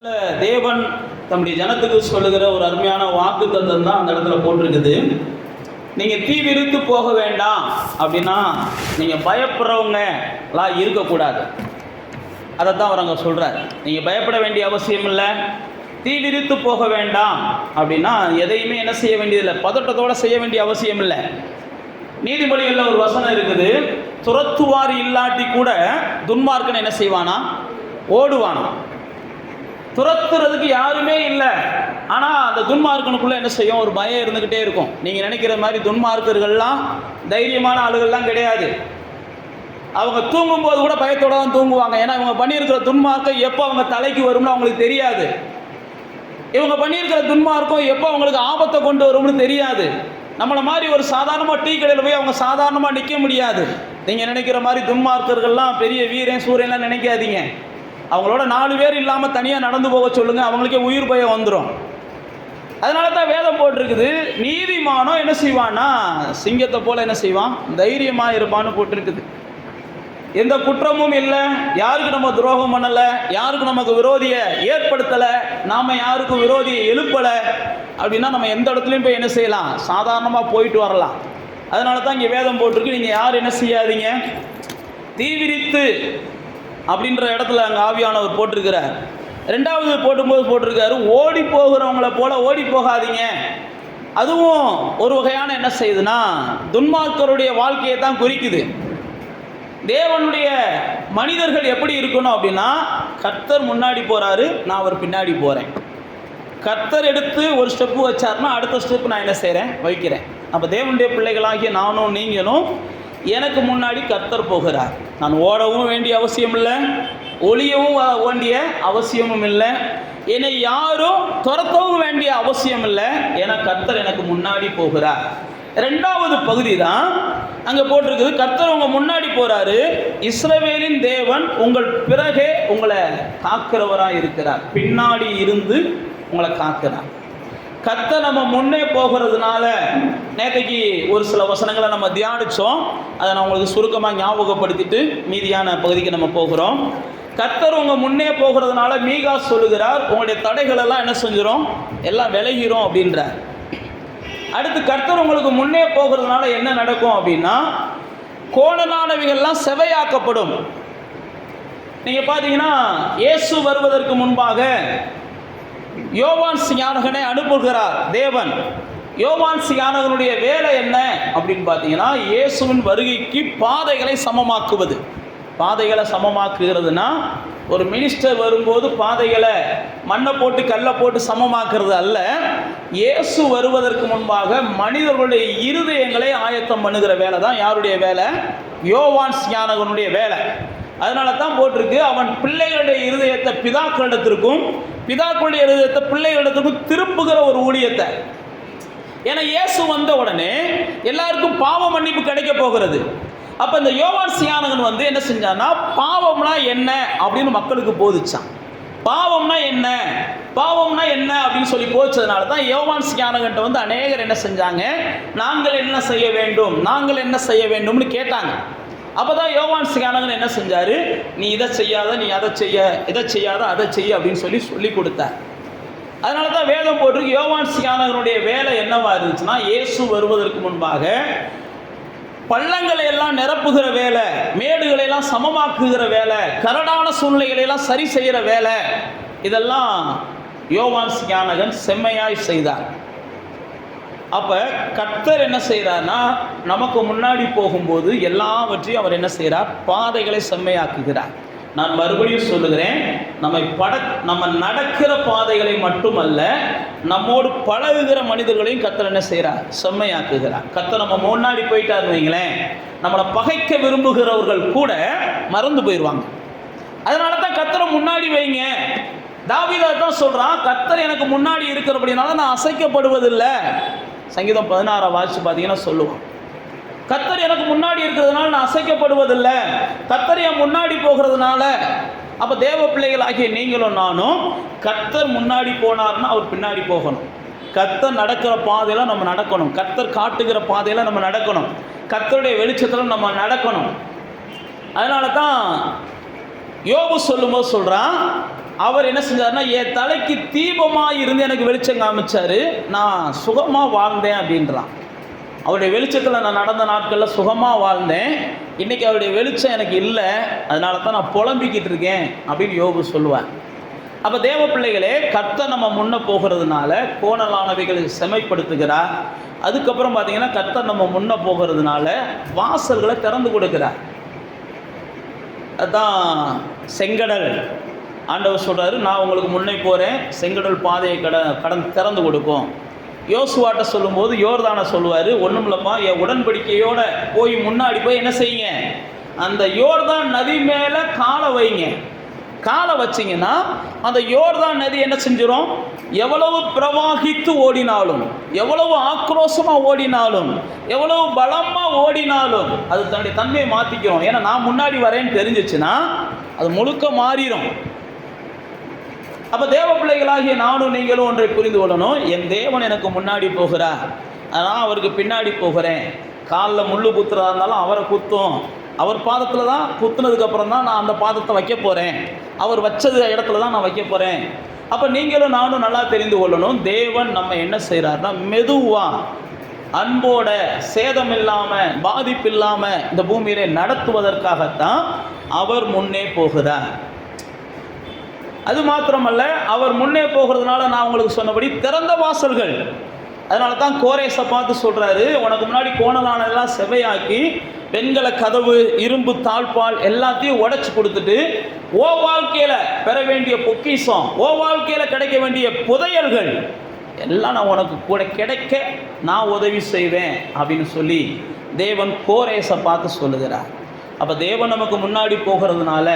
தேவன் தம்முடைய ஜனத்துக்கு சொல்லுகிற ஒரு அருமையான வாக்கு தத்தம் தான் அந்த இடத்துல போட்டிருக்குது. நீங்கள் தீ விரித்து போக வேண்டாம் அப்படின்னா நீங்கள் பயப்படுறவங்கலாம் இருக்கக்கூடாது. அதை தான் அவர் அங்கே சொல்கிறார். நீங்கள் பயப்பட வேண்டிய அவசியம் இல்லை. தீ விரித்து போக வேண்டாம் அப்படின்னா எதையுமே என்ன செய்ய வேண்டியதில்லை, பதட்டத்தோடு செய்ய வேண்டிய அவசியம் இல்லை. நீதிமொழிகளில் ஒரு வசனம் இருக்குது, துரத்துவார் இல்லாட்டி கூட துன்மார்க்கன் என்ன செய்வானா, ஓடுவானா. துரத்துறதுக்கு யாருமே இல்லை, ஆனால் அந்த துன்மார்க்கனுக்குள்ளே என்ன செய்யும், ஒரு பயம் இருந்துக்கிட்டே இருக்கும். நீங்கள் நினைக்கிற மாதிரி துன்மார்க்கர்கள்லாம் தைரியமான ஆளுகள்லாம் கிடையாது. அவங்க தூங்கும்போது கூட பயத்தோடு தான் தூங்குவாங்க. ஏன்னா இவங்க பண்ணியிருக்கிற துன்மார்க்கம் எப்போ அவங்க தலைக்கு வரும்னு அவங்களுக்கு தெரியாது. இவங்க பண்ணியிருக்கிற துன்மார்க்கம் எப்போ அவங்களுக்கு ஆபத்தை கொண்டு வரும்னு தெரியாது. நம்மளை மாதிரி ஒரு சாதாரணமாக டீ கடையில் போய் அவங்க சாதாரணமாக நிற்க முடியாது. நீங்கள் நினைக்கிற மாதிரி துன்மார்க்கர்கள்லாம் பெரிய வீரன் சூரியன்லாம் நினைக்காதீங்க. அவங்களோட 4 பேர் இல்லாமல் தனியாக நடந்து போக சொல்லுங்கள், அவங்களுக்கே உயிர் பயம் வந்துடும். அதனால தான் வேதம் போட்டிருக்குது, நீதிமானோ என்ன செய்வான்னா சிங்கத்தை போல் என்ன செய்வான், தைரியமாக இருப்பான்னு போட்டிருக்குது. எந்த குற்றமும் இல்லை, யாருக்கு நம்ம துரோகம் பண்ணலை, யாருக்கு நமக்கு விரோதியை ஏற்படுத்தலை, நாம் யாருக்கும் விரோதியை எழுப்பலை அப்படின்னா நம்ம எந்த இடத்துலையும் போய் என்ன செய்யலாம், சாதாரணமாக போயிட்டு வரலாம். அதனால தான் இங்கே வேதம் போட்டிருக்கு, நீங்கள் யாரும் என்ன செய்யாதீங்க, தீவிரித்து அப்படின்ற இடத்துல அங்கே ஆவியானவர் போட்டிருக்கிறார். 2வது போட்டும்போது போட்டிருக்காரு, ஓடி போகிறவங்கள போல ஓடி போகாதீங்க. அதுவும் ஒரு வகையான என்ன செய்யுதுன்னா துன்மார்க்கருடைய வாழ்க்கையை தான் குறிக்குது. தேவனுடைய மனிதர்கள் எப்படி இருக்கணும் அப்படின்னா, கர்த்தர் முன்னாடி போகிறாரு, நான் அவர் பின்னாடி போகிறேன். கர்த்தர் எடுத்து ஒரு ஸ்டெப்பு வச்சார்னா அடுத்த ஸ்டெப்பு நான் என்ன செய்கிறேன், வைக்கிறேன். அப்போ தேவனுடைய பிள்ளைகளாகிய நானும் நீங்களும் எனக்கு முன்னாடி கர்த்தர் போகிறார். நான் ஓடவும் வேண்டிய அவசியம் இல்லை, ஒளியவும் வேண்டிய அவசியமும் இல்லை, என்னை யாரும் துரத்தவும் வேண்டிய அவசியம் இல்லை. ஏன்னா கர்த்தர் எனக்கு முன்னாடி போகிறார். 2வது பகுதி தான் அங்கே போட்டிருக்குது, கர்த்தர் உங்கள் முன்னாடி போகிறாரு, இஸ்ரவேலின் தேவன் உங்கள் பிறகே உங்களை காக்கிறவராக இருக்கிறார், பின்னாடி இருந்து உங்களை காக்கிறார். கர்த்தர் நம்ம முன்னே போகிறதுனால நேற்றைக்கு ஒரு சில வசனங்களை நம்ம தியானித்தோம். அதை நான் உங்களுக்கு சுருக்கமாக ஞாபகப்படுத்திட்டு மீதியான பகுதிக்கு நம்ம போகிறோம். கர்த்தர் உங்கள் முன்னே போகிறதுனால மீகா சொல்லுகிறார், உங்களுடைய தடைகளெல்லாம் என்ன செஞ்சிடும், எல்லாம் விலகிறோம் அப்படின்றார். அடுத்து கர்த்தர் உங்களுக்கு முன்னே போகிறதுனால என்ன நடக்கும் அப்படின்னா, கோணலானவைகள்லாம் செவையாக்கப்படும். நீங்கள் பார்த்தீங்கன்னா இயேசு வருவதற்கு முன்பாக யோவான் ஸ்நானகனை அனுப்புகிறார் தேவன். யோவான் ஸ்நானகனுடைய வேலை என்ன அப்படின்னு பார்த்தீங்கன்னா, இயேசுவின் வருகைக்கு பாதைகளை சமமாக்குவது. பாதைகளை சமமாக்குகிறதுனா, ஒரு மினிஸ்டர் வரும்போது பாதைகளை மண்ணை போட்டு கல்லை போட்டு சமமாக்குறது அல்ல. இயேசு வருவதற்கு முன்பாக மனிதர்களுடைய இருதயங்களை ஆயத்தம் பண்ணுகிற வேலை தான் யாருடைய வேலை, யோவான் ஸ்நானகனுடைய வேலை. அதனால தான் போட்டிருக்கு, அவன் பிள்ளைகளுடைய இருதயத்தை பிதாக்களிடத்திற்கும் பிதாக்களுடைய இருதயத்தை பிள்ளைகளிடத்திற்கும் திருப்புகிற ஒரு ஊழியத்தை. ஏன்னா இயேசு வந்த உடனே எல்லாருக்கும் பாவ மன்னிப்பு கிடைக்க போகிறது. அப்போ இந்த யோவான் ஸ்நானகன் என்ன செஞ்சான்னா, பாவம்னா என்ன அப்படின்னு மக்களுக்கு போதிச்சான். பாவம்னா என்ன, பாவம்னா என்ன அப்படின்னு சொல்லி போச்சதுனால தான் யோவான் ஸ்நானகன்ட்ட அநேகர் என்ன செஞ்சாங்க, நாங்கள் என்ன செய்ய வேண்டும், நாங்கள் என்ன செய்ய வேண்டும்னு கேட்டாங்க. அப்போ தான் யோவான் ஸ்நானகன் என்ன செஞ்சார், நீ இதை செய்யாத, நீ அதை செய்ய, இதை செய்யாத, அதை செய்ய அப்படின்னு சொல்லி கொடுத்தார். அதனால தான் வேதம் போட்டிருக்கு, யோவான் ஸ்நானகனுடைய வேலை என்னவா இருந்துச்சுன்னா, இயேசு வருவதற்கு முன்பாக பள்ளங்களை எல்லாம் நிரப்புகிற வேலை, மேடுகளை எல்லாம் சமமாக்குகிற வேலை, கரடான சூழ்நிலைகளை எல்லாம் சரி செய்கிற வேலை, இதெல்லாம் யோவான் ஸ்நானகன் செம்மையாய் செய்தார். அப்போ கர்த்தர் என்ன செய்கிறார்னா, நமக்கு முன்னாடி போகும்போது எல்லாவற்றையும் அவர் என்ன செய்கிறார், பாதைகளை செம்மையாக்குகிறார். நான் மறுபடியும் சொல்லுகிறேன், நம்ம நடக்கிற பாதைகளை மட்டுமல்ல, நம்மோடு பழகுகிற மனிதர்களையும் கர்த்தர் என்ன செய்கிறார், செம்மையாக்குகிறார். கர்த்தர் நம்ம முன்னாடி போயிட்டாருன்னு வைங்களேன், நம்மளை பகைக்க விரும்புகிறவர்கள் கூட மறந்து போயிடுவாங்க. அதனால தான் கர்த்தரை முன்னாடி வைங்க. தாவீது தான் சொல்கிறான், கர்த்தர் எனக்கு முன்னாடி இருக்கிறபடினால நான் அசைக்கப்படுவதில்லை. சங்கீதம் 16 வாசித்து பார்த்தீங்கன்னா சொல்லுவான், கர்த்தர் எனக்கு முன்னாடி இருக்கிறதுனால நான் அசைக்கப்படுவதில்லை, கர்த்தர் என் முன்னாடி போகிறதுனால. அப்போ தேவ பிள்ளைகள் ஆகிய நீங்களும் நானும் கர்த்தர் முன்னாடி போனார்னா அவர் பின்னாடி போகணும். கர்த்தர் நடக்கிற பாதையில் நம்ம நடக்கணும், கர்த்தர் காட்டுகிற பாதையில் நம்ம நடக்கணும், கர்த்தருடைய வெளிச்சத்தில் நம்ம நடக்கணும். அதனால தான் யோபு சொல்லும்போது சொல்கிறான், அவர் என்ன செஞ்சாருன்னா, என் தலைக்கு தீபமாக இருந்து எனக்கு வெளிச்சம் காமிச்சாரு, நான் சுகமாக வாழ்ந்தேன் அப்படின்றான். அவருடைய வெளிச்சத்தில் நான் நடந்த நாட்களில் சுகமாக வாழ்ந்தேன், இன்றைக்கி அவருடைய வெளிச்சம் எனக்கு இல்லை, அதனால தான் நான் புலம்பிக்கிட்டு இருக்கேன் அப்படின்னு யோபு சொல்லுவேன். அப்போ தேவ பிள்ளைகளே, கர்த்தர் நம்ம முன்னே போகிறதுனால கோணலானவைகளை செமைப்படுத்துகிறார். அதுக்கப்புறம் பார்த்தீங்கன்னா கர்த்தர் நம்ம முன்னே போகிறதுனால வாசல்களை திறந்து கொடுக்கிறார். அதுதான் செங்கடல். ஆண்டவர் சொல்கிறாரு, நான் உங்களுக்கு முன்னே போகிறேன், செங்கடல் பாதையை கடந்து திறந்து கொடுக்கும். யோசுவாட்ட சொல்லும்போது யோர்தானை சொல்லுவார், ஒன்றும் இல்லைப்பா, என் உடன்படிக்கையோடு போய் முன்னாடி போய் என்ன செய்யுங்க, அந்த யோர்தான் நதி மேலே காலை வைங்க. காலை வச்சிங்கன்னா அந்த யோர்தான் நதி என்ன செஞ்சிடும், எவ்வளவு பிரவாகித்து ஓடினாலும், எவ்வளவு ஆக்ரோஷமாக ஓடினாலும், எவ்வளவு பலமாக ஓடினாலும் அது தன்னுடைய தன்மையை மாற்றிக்கிறோம். ஏன்னா நான் முன்னாடி வரேன்னு தெரிஞ்சிச்சுன்னா அது முழுக்க மாறிடும். அப்போ தேவ பிள்ளைகளாகிய நானும் நீங்களும் ஒன்றை புரிந்து கொள்ளணும். என் தேவன் எனக்கு முன்னாடி போகிறார், நான் அவருக்கு பின்னாடி போகிறேன். காலில் முள்ளு குத்துறதா இருந்தாலும் அவரை குத்தும், அவர் பாதத்தில் தான் குத்துனதுக்கப்புறம் தான் நான் அந்த பாதத்தை வைக்க போகிறேன், அவர் வச்சது இடத்துல தான் நான் வைக்க போகிறேன். அப்போ நீங்களும் நானும் நல்லா தெரிந்து கொள்ளணும், தேவன் நம்ம என்ன செய்கிறார்னா மெதுவாக அன்போட சேதம் இல்லாமல் பாதிப்பு இல்லாமல் இந்த பூமியிலே நடத்துவதற்காகத்தான் அவர் முன்னே போகிறார். அது மாத்திரமல்ல, அவர் முன்னே போகிறதுனால நான் உங்களுக்கு சொன்னபடி திறந்த வாசல்கள். அதனால தான் கோரேசை பார்த்து சொல்கிறாரு, உனக்கு முன்னாடி கோணலானெல்லாம் செவையாக்கி பெண்களை கதவு இரும்பு தாழ்பால் எல்லாத்தையும் உடைச்சி கொடுத்துட்டு ஓ வாழ்க்கையில் பெற வேண்டிய பொக்கிஷம், ஓ வாழ்க்கையில் கிடைக்க வேண்டிய புதையல்கள் எல்லாம் நான் உனக்கு கூட கிடைக்க நான் உதவி செய்வேன் அப்படின்னு சொல்லி தேவன் கோரேசை பார்த்து சொல்லுகிறார். அப்போ தேவன் நமக்கு முன்னாடி போகிறதுனால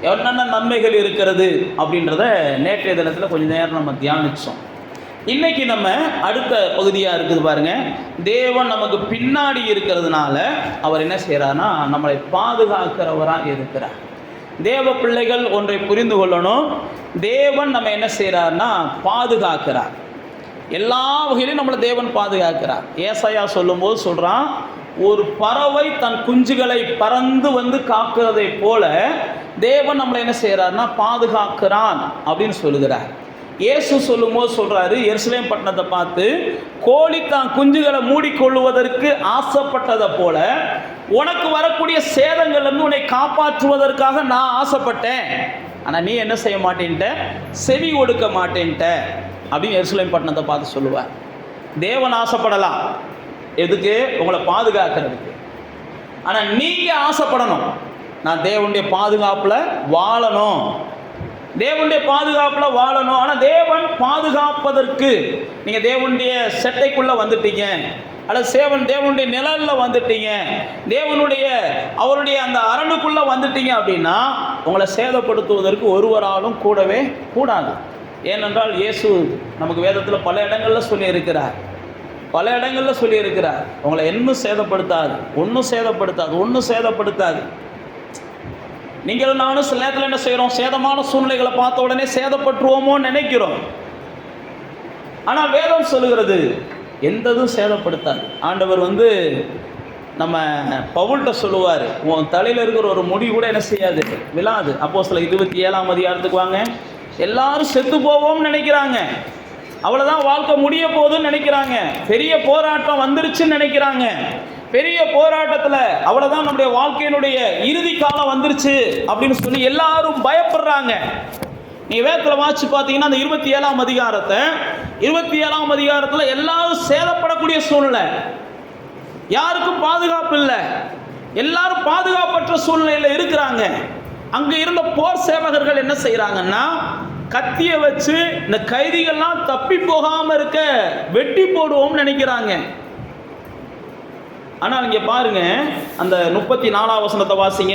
என்னென்ன நன்மைகள் இருக்கிறது அப்படின்றத நேற்றைய தினத்தில் கொஞ்சம் நேரம் நம்ம தியானித்தோம். இன்றைக்கி நம்ம அடுத்த பகுதியாக இருக்குது பாருங்கள். தேவன் நமக்கு பின்னாடி இருக்கிறதுனால அவர் என்ன செய்கிறார்னா நம்மளை பாதுகாக்கிறவராக இருக்கிறார். தேவ பிள்ளைகள் ஒன்றை புரிந்து கொள்ளணும், தேவன் நம்ம என்ன செய்கிறார்னா பாதுகாக்கிறார். எல்லா வகையிலும் நம்மளை தேவன் பாதுகாக்கிறார். ஏசாயா சொல்லும்போது சொல்கிறான், ஒரு பறவை தன் குஞ்சுகளை பறந்து வந்து காக்கிறதை போல தேவன் நம்மளை என்ன செய்கிறார்னா பாதுகாக்கிறான் அப்படின்னு சொல்லுகிறார். இயேசு சொல்லும்போது சொல்கிறாரு, எருசலேம் பட்டணத்தை பார்த்து, கோழி தான் குஞ்சுகளை மூடிக்கொள்வதற்கு ஆசைப்பட்டதை போல உனக்கு வரக்கூடிய சேதங்கள்லேருந்து உன்னை காப்பாற்றுவதற்காக நான் ஆசைப்பட்டேன், ஆனால் நீ என்ன செய்ய மாட்டேன்ட்ட, செவி ஒடுக்க மாட்டேன்ட்ட அப்படின்னு எருசலேம் பட்டணத்தை பார்த்து சொல்லுவார். தேவன் ஆசைப்படலாம், எதுக்கு, உங்களை பாதுகாக்கிறதுக்கு. ஆனால் நீங்கள் ஆசைப்படணும், நான் தேவனுடைய பாதுகாப்பில் வாழணும், தேவனுடைய பாதுகாப்பில் வாழணும். ஆனால் தேவன் பாதுகாப்பதற்கு நீங்கள் தேவனுடைய செட்டைக்குள்ளே வந்துட்டீங்க, அல்லது தேவனுடைய நிழலில் வந்துட்டீங்க, அவருடைய அந்த அரணுக்குள்ளே வந்துட்டீங்க அப்படின்னா உங்களை சேதப்படுத்துவதற்கு ஒருவராலும் கூடவே கூடாது. ஏனென்றால் இயேசு நமக்கு வேதத்தில் பல இடங்களில் சொல்லியிருக்கிறார், உங்களை ஒன்றும் சேதப்படுத்தாது. நீங்களும் நானும் சில நேரத்தில் என்ன செய்கிறோம், சேதமான சூழ்நிலைகளை பார்த்த உடனே சேதப்பட்டுருவோமோன்னு நினைக்கிறோம். ஆனால் வேதம் சொல்லுகிறது எந்ததும் சேதப்படுத்தாது. ஆண்டவர் நம்ம பவுல்கிட்ட சொல்லுவார், உன் தலையில் இருக்கிற ஒரு முடி கூட என்ன செய்யாது, விழாது. அப்போஸ்தலர் 27ஆம் அதிகாரத்துக்கு வாங்க. எல்லாரும் செத்து போவோம்னு நினைக்கிறாங்க, அவ்வளோதான் வாழ்க்கை முடிய போகுதுன்னு நினைக்கிறாங்க, பெரிய போராட்டம் வந்துருச்சுன்னு நினைக்கிறாங்க. பெரிய போராட்டத்தில் அவ்வளோதான் நம்முடைய வாழ்க்கையினுடைய இறுதி காலம் வந்துருச்சு அப்படின்னு சொல்லி எல்லாரும் பயப்படுறாங்க. நீங்கள் வேதத்தில் வாசித்து பார்த்தீங்கன்னா அந்த 27ஆம் அதிகாரத்தில் எல்லாரும் சேதப்படக்கூடிய சூழ்நிலை, யாருக்கும் பாதுகாப்பு இல்லை, எல்லாரும் பாதுகாப்பற்ற சூழ்நிலையில் இருக்கிறாங்க. அங்கே இருந்த போர் சேவகர்கள் என்ன செய்கிறாங்கன்னா கத்தியை வச்சு இந்த கைதிகள்லாம் தப்பி போகாமல் இருக்க வெட்டி போடுவோம்னு நினைக்கிறாங்க. ஆனால் இங்கே பாருங்க, அந்த 34ஆம் வசனத்தை வாசிங்க.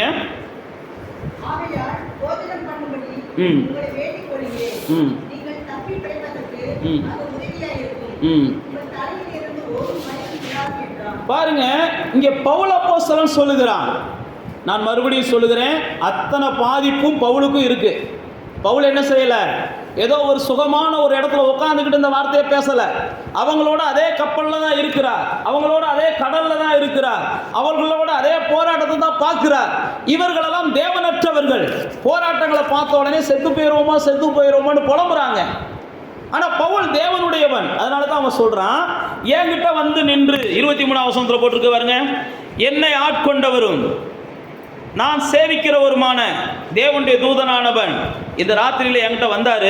பாருங்க, இங்கே பவுல் அப்போஸ்தலன் சொல்லுகிறான், நான் மறுபடியும் சொல்லுகிறேன், அத்தனை பாதிப்பும் பவுலுக்கும் இருக்கு. பவுல் என்ன செய்யல, ஏதோ ஒரு சுகமான ஒரு இடத்துல உட்காந்துக்கிட்டு இந்த வார்த்தையை பேசலை. அவங்களோட அதே கப்பலில் தான் இருக்கிறார், அவங்களோட அதே கடலில் தான் இருக்கிறார், அவர்களோட அதே போராட்டத்தை தான் பார்க்கிறார். இவர்களெல்லாம் தேவனற்றவர்கள். போராட்டங்களை பார்த்த உடனே செத்து போயிடுவோமோன்னு புலம்புறாங்க. ஆனால் பவுல் தேவனுடையவன். அதனால தான் அவன் சொல்கிறான், என்கிட்ட வந்து நின்று 23ஆம் வசனத்தில் போட்டிருக்கு பாருங்க, என்னை ஆட்கொண்டவரும் நான் சேவிக்கிறவருமான தேவனுடைய தூதனானவன் இந்த ராத்திரியில் என்கிட்ட வந்தார்.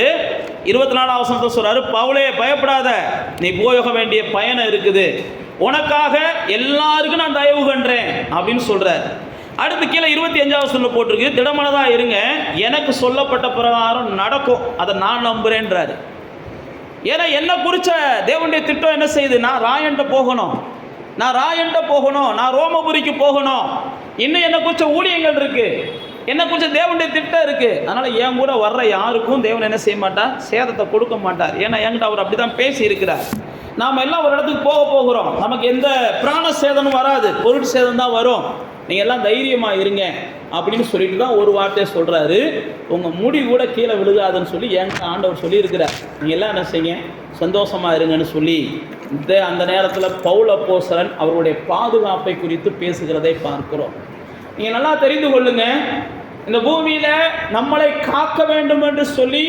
24ஆம் வசனத்தை சொல்கிறாரு, பவுலே பயப்படாத, நீ போக வேண்டிய பயணம் இருக்குது, உனக்காக எல்லாருக்கும் நான் தயவு கண்டேன் அப்படின்னு சொல்கிறார். அடுத்து கீழே 25ஆம் வசனத்தில் போட்டிருக்கு, திடமனதாக இருங்க, எனக்கு சொல்லப்பட்ட பிரகாரம் நடக்கும், அதை நான் நம்புகிறேன்றாரு. ஏன்னா என்னை குறித்த தேவனுடைய திட்டம் என்ன செய்யுது, நான் ராயன்ட்ட போகணும், நான் ரோமபுரிக்கு போகணும், இன்னும் என்னை குறித்த ஊழியங்கள் இருக்கு, என்னை குறித்த தேவனுடைய திட்டம் இருக்கு. அதனால என் கூட வர்ற யாருக்கும் தேவன் என்ன செய்ய மாட்டார், சேதத்தை கொடுக்க மாட்டார். ஏன்னா என்கிட்ட அவர் அப்படிதான் பேசி இருக்கிறார். நாம் எல்லாம் ஒரு இடத்துக்கு போகிறோம், நமக்கு எந்த பிராண சேதமும் வராது, பொருள் சேதம் தான் வரும், நீங்கள் எல்லாம் தைரியமாக இருங்க அப்படின்னு சொல்லிட்டு தான் ஒரு வார்த்தையை சொல்கிறாரு. உங்கள் முடி கூட கீழே விழுகாதுன்னு சொல்லி என்கிட்ட ஆண்டவர் சொல்லியிருக்கிறார். நீங்கள் எல்லாம் என்ன செய்யுங்க, சந்தோஷமாக இருங்கன்னு சொல்லி அந்த நேரத்தில் பவுல் அப்போஸ்தலன் அவருடைய பாதுகாப்பை குறித்து பேசுகிறதை பார்க்கிறோம். நீங்கள் நல்லா தெரிந்து கொள்ளுங்க, இந்த பூமியில் நம்மளை காக்க வேண்டும் என்று சொல்லி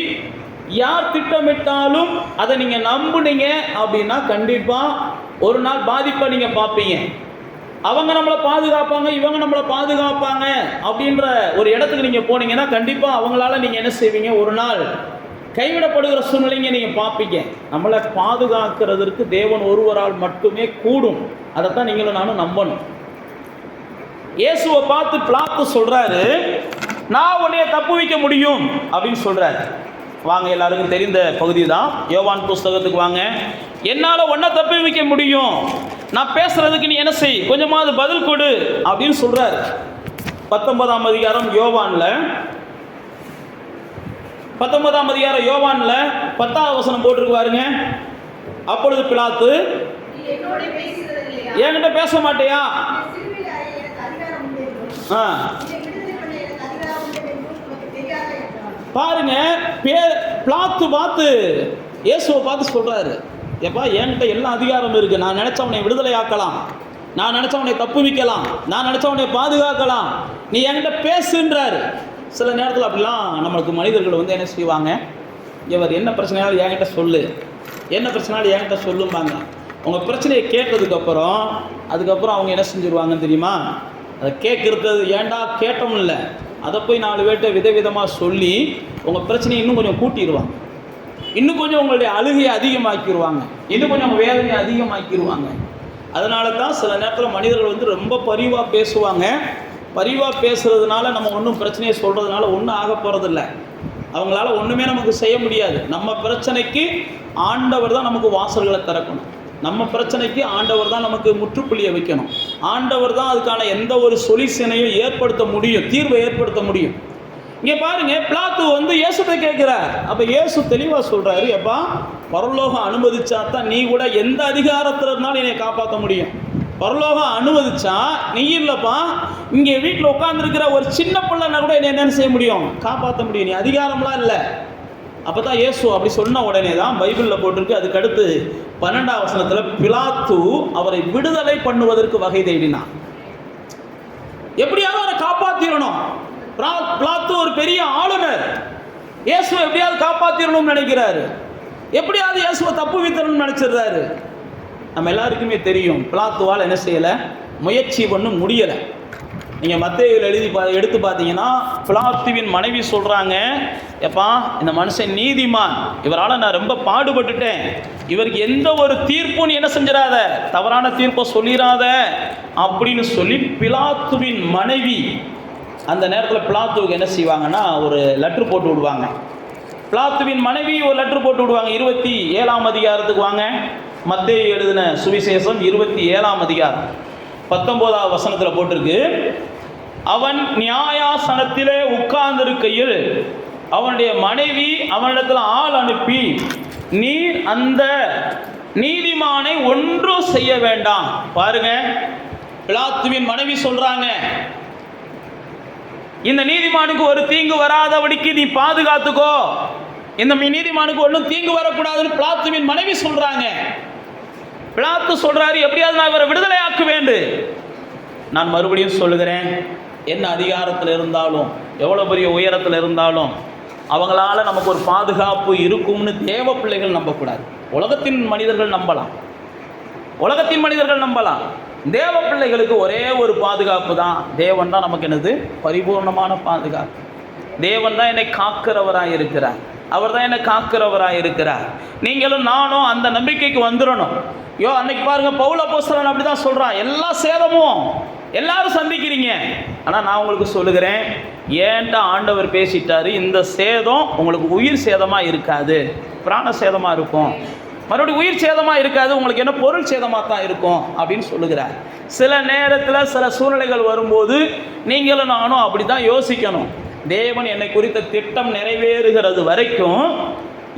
யார் திட்டமிட்டாலும் அதை நீங்கள் நம்புனீங்க அப்படின்னா கண்டிப்பாக ஒரு நாள் பாதிப்பை நீங்கள் பார்ப்பீங்க. அவங்க நம்மளை பாதுகாப்பாங்க, இவங்க நம்மளை பாதுகாப்பாங்க அப்படின்ற ஒரு இடத்துக்கு நீங்கள் போனீங்கன்னா கண்டிப்பாக அவங்களால நீங்கள் என்ன செய்வீங்க, ஒரு நாள் கைவிடப்படுகிற சூழ்நிலைங்க நீங்கள் பார்ப்பீங்க. நம்மளை பாதுகாக்கிறதுக்கு தேவன் ஒருவரால் மட்டுமே கூடும். அதைத்தான் நீங்களும் நானும் நம்பணும். இயேசுவை பார்த்து பிலாத்து சொல்றாரு, நான் உன்னைய தப்பு வைக்க முடியும் அப்படின்னு சொல்றாரு. வாங்க, எல்லாருக்கும் தெரிந்த பகுதி தான், யோவான் புஸ்தகத்துக்கு வாங்க. என்னால் ஒன்றை தப்பி வைக்க முடியும், நான் பேசுறதுக்கு நீ என்ன செய், கொஞ்சமாவது பதில் கொடு அப்படின்னு சொல்றாரு. 19ஆம் அதிகாரம் யோவான்ல 10ஆம் வசனம் போட்டிருக்கு பாருங்க. அப்பொழுது பிலாத்து, என்கிட்ட பேச மாட்டியா? பாருங்க, பிலாத்து பார்த்து இயேசுவை பார்த்து சொல்றாரு, எப்பா என்கிட்ட எல்லா அதிகாரம் இருக்கு, நான் நினைச்சவனை விடுதலை ஆக்கலாம், நான் நினைச்சவனை தப்பு வைக்கலாம், நான் நினைச்சவனை பாதுகாக்கலாம், நீ என்கிட்ட பேசுன்றாரு. சில நேரத்தில் அப்படிலாம் நம்மளுக்கு மனிதர்கள் வந்து என்ன செய்வாங்க, இவர் என்ன பிரச்சனையாலும் என்கிட்ட சொல்லு, என்ன பிரச்சனையாலும் என்கிட்ட சொல்லும்பாங்க. உங்கள் பிரச்சனையை கேட்டதுக்கப்புறம் அதுக்கப்புறம் அவங்க என்ன செஞ்சுருவாங்கன்னு தெரியுமா, அதை கேட்குறது ஏன்டா கேட்டோம் இல்லை, அதை போய் 4 பேர்கிட்ட விதவிதமாக சொல்லி உங்கள் பிரச்சனையை இன்னும் கொஞ்சம் கூட்டிடுவாங்க, இன்னும் கொஞ்சம் உங்களுடைய அழுகையை அதிகமாக்கிடுவாங்க, இன்னும் கொஞ்சம் வேதனையை அதிகமாக்கிடுவாங்க. அதனால தான் சில நேரத்தில் மனிதர்கள் வந்து ரொம்ப பரிவாக பேசுவாங்க. பரிவாக பேசுகிறதுனால நம்ம ஒன்றும் பிரச்சனையை சொல்கிறதுனால ஒன்றும் ஆக போகிறதில்ல, அவங்களால ஒன்றுமே நமக்கு செய்ய முடியாது. நம்ம பிரச்சனைக்கு ஆண்டவர் தான் நமக்கு வாசல்களை திறக்கணும், நம்ம பிரச்சனைக்கு ஆண்டவர் தான் நமக்கு முற்றுப்புள்ளியை வைக்கணும், ஆண்டவர் தான் அதுக்கான எந்த ஒரு சொல்யூஷனையும் ஏற்படுத்த முடியும், தீர்வை ஏற்படுத்த முடியும். இங்கே பாருங்க, பிலாத்து வந்து இயேசுவை கேட்கிறார். அப்போ இயேசு தெளிவாக சொல்கிறாரு, எப்பா பரலோகம் அனுமதிச்சா தான் நீ கூட எந்த அதிகாரத்தில் இருந்தாலும் என்னை காப்பாற்ற முடியும், பரலோகம் அனுமதிச்சா நீ இல்லைப்பா, இங்கே வீட்டில் உட்காந்துருக்கிற ஒரு சின்ன பிள்ளைன்னா கூட என்ன செய்ய முடியும், காப்பாற்ற முடியும், நீ அதிகாரம்லாம் இல்லை. அப்போ தான் இயேசு அப்படி சொன்ன உடனே தான் பைபிளில் போட்டிருக்கு. அதுக்கடுத்து 12ஆம் வசனத்தில் பிலாத்து அவரை விடுதலை பண்ணுவதற்கு வகை தேடினான். எப்படியாவது அவரை காப்பாற்றிடணும். பிலாத்து ஒரு பெரிய ஆளுநர், இயேசுவை எப்படியாவது காப்பாற்றிடணும்னு நினைக்கிறாரு, எப்படியாவது இயேசுவை தப்பு வைத்தணும்னு நினைச்சிடுறாரு. நம்ம எல்லாருக்குமே தெரியும், பிலாத்துவால் என்ன செய்யலை, முயற்சி ஒன்றும் முடியலை. நீங்கள் மத்தேயுவில் எடுத்து பார்த்தீங்கன்னா பிலாத்துவின் மனைவி சொல்கிறாங்க, எப்பா இந்த மனுஷன் நீதிமான், இவரால் நான் ரொம்ப பாடுபட்டுட்டேன், இவருக்கு எந்த ஒரு தீர்ப்பும் நீ என்ன செஞ்சிடாத, தவறான தீர்ப்பை சொல்லிடாத அப்படின்னு சொல்லி பிலாத்துவின் மனைவி அந்த நேரத்தில் பிலாத்துவுக்கு என்ன செய்வாங்கன்னா ஒரு லெட்ரு போட்டு விடுவாங்க. பிலாத்துவின் மனைவி ஒரு லெட்ரு போட்டு விடுவாங்க. 27ஆம் அதிகாரத்துக்கு வாங்க. மத்தேயு எழுதின சுவிசேஷம் 27ஆம் அதிகாரம் 19ஆம் வசனத்தில் போட்டிருக்கு, அவன் நியாயாசனத்திலே உட்கார்ந்திருக்கையில் அவனுடைய மனைவி அவனிடத்தில் ஆள் அனுப்பி, நீ அந்த நீதிமானை ஒன்றும் செய்ய வேண்டாம். பாருங்க, பிலாத்துவின் மனைவி சொல்றாங்க, இந்த நீதிமானுக்கு ஒரு தீங்கு வராதபடிக்கு நீ பாதுகாத்துக்கோ, இந்த நீதிமானுக்கு ஒன்றும் தீங்கு வரக்கூடாதுன்னு பிலாத்துவின் மனைவி சொல்றாங்க. பிலாத்து சொல்றாரு, எப்படியாவது நான் இவரை விடுதலை ஆக்க வேண்டும். நான் மறுபடியும் சொல்லுகிறேன், என்ன அதிகாரத்தில் இருந்தாலும், எவ்வளோ பெரிய உயரத்தில் இருந்தாலும் அவங்களால நமக்கு ஒரு பாதுகாப்பு இருக்கும்னு தேவ பிள்ளைகள் நம்பக்கூடாது. உலகத்தின் மனிதர்கள் நம்பலாம், உலகத்தின் மனிதர்கள் நம்பலாம். தேவ பிள்ளைகளுக்கு ஒரே ஒரு பாதுகாப்பு தான். தேவன் தான் நமக்கு என்னது? பரிபூர்ணமான பாதுகாப்பு. தேவன் தான் என்னை காக்கிறவராக இருக்கிறார். அவர் தான் என்னை காக்கிறவராக இருக்கிறார். நீங்களும் நானும் அந்த நம்பிக்கைக்கு வந்துடணும். அன்னைக்கு பாருங்க, பவுல் அப்போஸ்தலன் அப்படி தான் சொல்கிறான். எல்லா சேதமும் எல்லாரும் சந்திக்கிறீங்க, ஆனால் நான் உங்களுக்கு சொல்லுகிறேன், ஏன்ட்ட ஆண்டவர் பேசிட்டாரு, இந்த சேதம் உங்களுக்கு உயிர் சேதமாக இருக்காது, பிராண சேதமாக இருக்கும். மறுபடியும் உயிர் சேதமாக இருக்காது, உங்களுக்கு என்ன பொருள் சேதமாக தான் இருக்கும் அப்படின்னு சொல்லுகிறார். சில நேரத்தில் சில சூழ்நிலைகள் வரும்போது நீங்களும் நானும் அப்படி தான் யோசிக்கணும். தேவன் என்னை குறித்த திட்டம் நிறைவேறுகிறது வரைக்கும்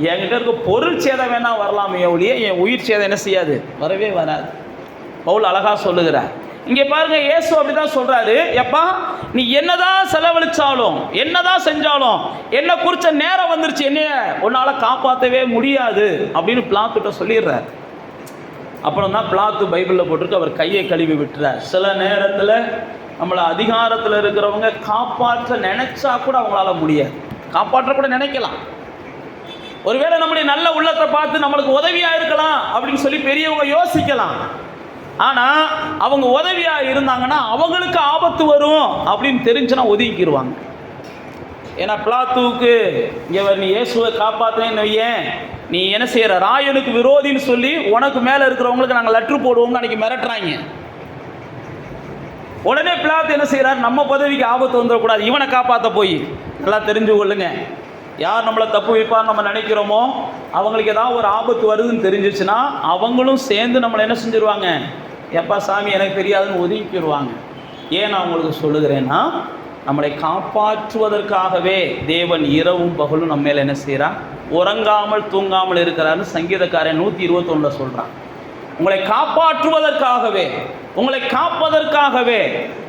என்கிட்ட இருக்க பொருள் சேதம் வேணா வரலாமே ஒழிய என் உயிர் சேதம் என்ன செய்யாது? வரவே வராது. பவுல் அழகா சொல்லுகிறார். இங்கே பாருங்க, இயேசு அப்படிதான் சொல்றாரு, எப்பா நீ என்னதான் செலவழிச்சாலும் என்னதான் செஞ்சாலும் என்ன குறிச்ச நேரம் வந்துருச்சு, என்னைய உன்னால காப்பாற்றவே முடியாது அப்படின்னு பிலாத்துட்ட சொல்லிடுறார். அப்புறம் தான் பிலாத்து பைபிளில் போட்டிருக்கு, அவர் கையை கழுவி விட்டுறார். சில நேரத்தில் நம்மளை அதிகாரத்தில் இருக்கிறவங்க காப்பாற்ற நினைச்சா கூட அவங்களால முடியாது. காப்பாற்ற கூட நினைக்கலாம், ஒருவேளை நம்முடைய நல்ல உள்ளத்தை பார்த்து நம்மளுக்கு உதவியா இருக்கலாம் அப்படின்னு சொல்லி பெரியவங்க யோசிக்கலாம். ஆனால் அவங்க உதவியாக இருந்தாங்கன்னா அவங்களுக்கு ஆபத்து வரும் அப்படின்னு தெரிஞ்சுன்னா ஒதுக்கிடுவாங்க. ஏன்னா பிலாத்துவுக்கு இங்கே நீ இயேசுவை காப்பாற்றுனேன்னு வையேன், நீ என்ன செய்கிற, ராயனுக்கு விரோதின்னு சொல்லி உனக்கு மேலே இருக்கிறவங்களுக்கு நாங்கள் லெட்ரு போடுவோம்னு அன்றைக்கி மிரட்டுறாங்க. உடனே பிலாத்து என்ன செய்கிறார், நம்ம பதவிக்கு ஆபத்து வந்துடக்கூடாது, இவனை காப்பாற்ற போய். நல்லா தெரிஞ்சு கொள்ளுங்க, யார் நம்மளை தப்பு வைப்பார் நம்ம நினைக்கிறோமோ அவங்களுக்கு ஏதாவது ஒரு ஆபத்து வருதுன்னு தெரிஞ்சிச்சுன்னா அவங்களும் சேர்ந்து நம்மளை என்ன செஞ்சுருவாங்க, எப்பா சாமி எனக்கு தெரியாதுன்னு ஒதுக்கிடுவாங்க. ஏன் நான் உங்களுக்கு சொல்லுகிறேன்னா, நம்மளை காப்பாற்றுவதற்காகவே தேவன் இரவும் பகலும் நம்ம மேலே என்ன செய்கிறான், உறங்காமல் தூங்காமல் இருக்கிறாருன்னு சங்கீதக்காரன் 121 சொல்கிறான். உங்களை காப்பாற்றுவதற்காகவே, உங்களை காப்பதற்காகவே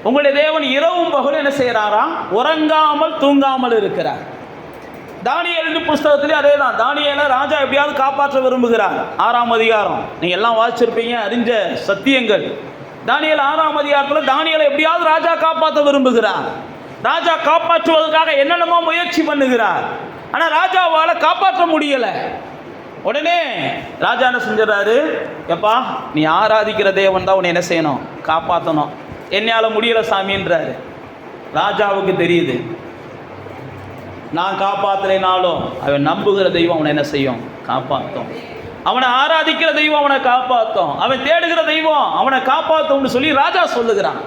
உங்களுடைய தேவன் இரவும் பகலும் என்ன செய்கிறாரா, உறங்காமல் தூங்காமல் இருக்கிறார். தானியேல் புஸ்தகத்திலே அதே தான். தானியேலை ராஜா எப்படியாவது காப்பாற்ற விரும்புகிறார். 6ஆம் அதிகாரம் நீங்கள் எல்லாம் வாசிச்சிருப்பீங்க, அறிஞ்ச சத்தியங்கள். தானியேல் 6ஆம் அதிகாரத்தில் தானியேலை எப்படியாவது ராஜா காப்பாற்ற விரும்புகிறார். ராஜா காப்பாற்றுவதற்காக என்னென்னமோ முயற்சி பண்ணுகிறார், ஆனால் ராஜாவால் காப்பாற்ற முடியலை. உடனே ராஜா என்ன செஞ்சிடறாரு, எப்பா நீ ஆராதிக்கிற தேவன் தான் உன்னை என்ன செய்யணும், காப்பாற்றணும், என்னையால் முடியலை சாமின்றாரு. ராஜாவுக்கு தெரியுது, நான் காப்பாற்றலைனாலும் அவன் நம்புகிற தெய்வம் அவனை என்ன செய்யும், காப்பாற்றும். அவனை ஆராதிக்கிற தெய்வம் அவனை காப்பாற்றும், அவன் தேடுகிற தெய்வம் அவனை காப்பாற்றும்னு சொல்லி ராஜா சொல்லுகிறான்.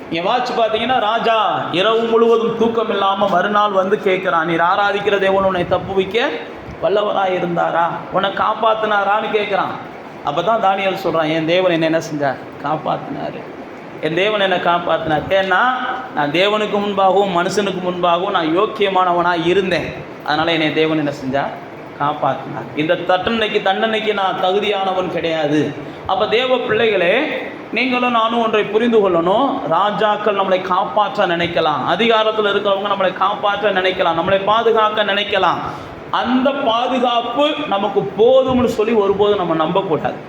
நீங்கள் வாட்சி பார்த்தீங்கன்னா, ராஜா இரவு முழுவதும் தூக்கம் இல்லாமல் மறுநாள் வந்து கேட்குறான், நீர் ஆராதிக்கிற தேவன் உன்னை தப்பு வைக்க வல்லவராக இருந்தாரா, உன்னை காப்பாற்றினாரான்னு கேட்குறான். அப்போ தான் தானியேல் சொல்கிறான், என் தேவன் என்ன செஞ்சார், காப்பாற்றினார், என் தேவன் என்னை காப்பாற்றினார். ஏன்னா நான் தேவனுக்கு முன்பாகவும் மனுஷனுக்கு முன்பாகவும் நான் யோக்கியமானவனாக இருந்தேன், அதனால் என்னை தேவன் என்ன செஞ்சார், காப்பாற்றினார். இந்த தண்டனைக்கு நான் தகுதியானவன் கிடையாது. அப்போ தேவ பிள்ளைகளே, நீங்களும் நானும் ஒன்றை புரிந்து கொள்ளணும். ராஜாக்கள் நம்மளை காப்பாற்ற நினைக்கலாம், அதிகாரத்தில் இருக்கிறவங்க நம்மளை காப்பாற்ற நினைக்கலாம், நம்மளை பாதுகாக்க நினைக்கலாம். அந்த பாதுகாப்பு நமக்கு போதும்னு சொல்லி ஒருபோதும் நம்ம நம்பக்கூடாது.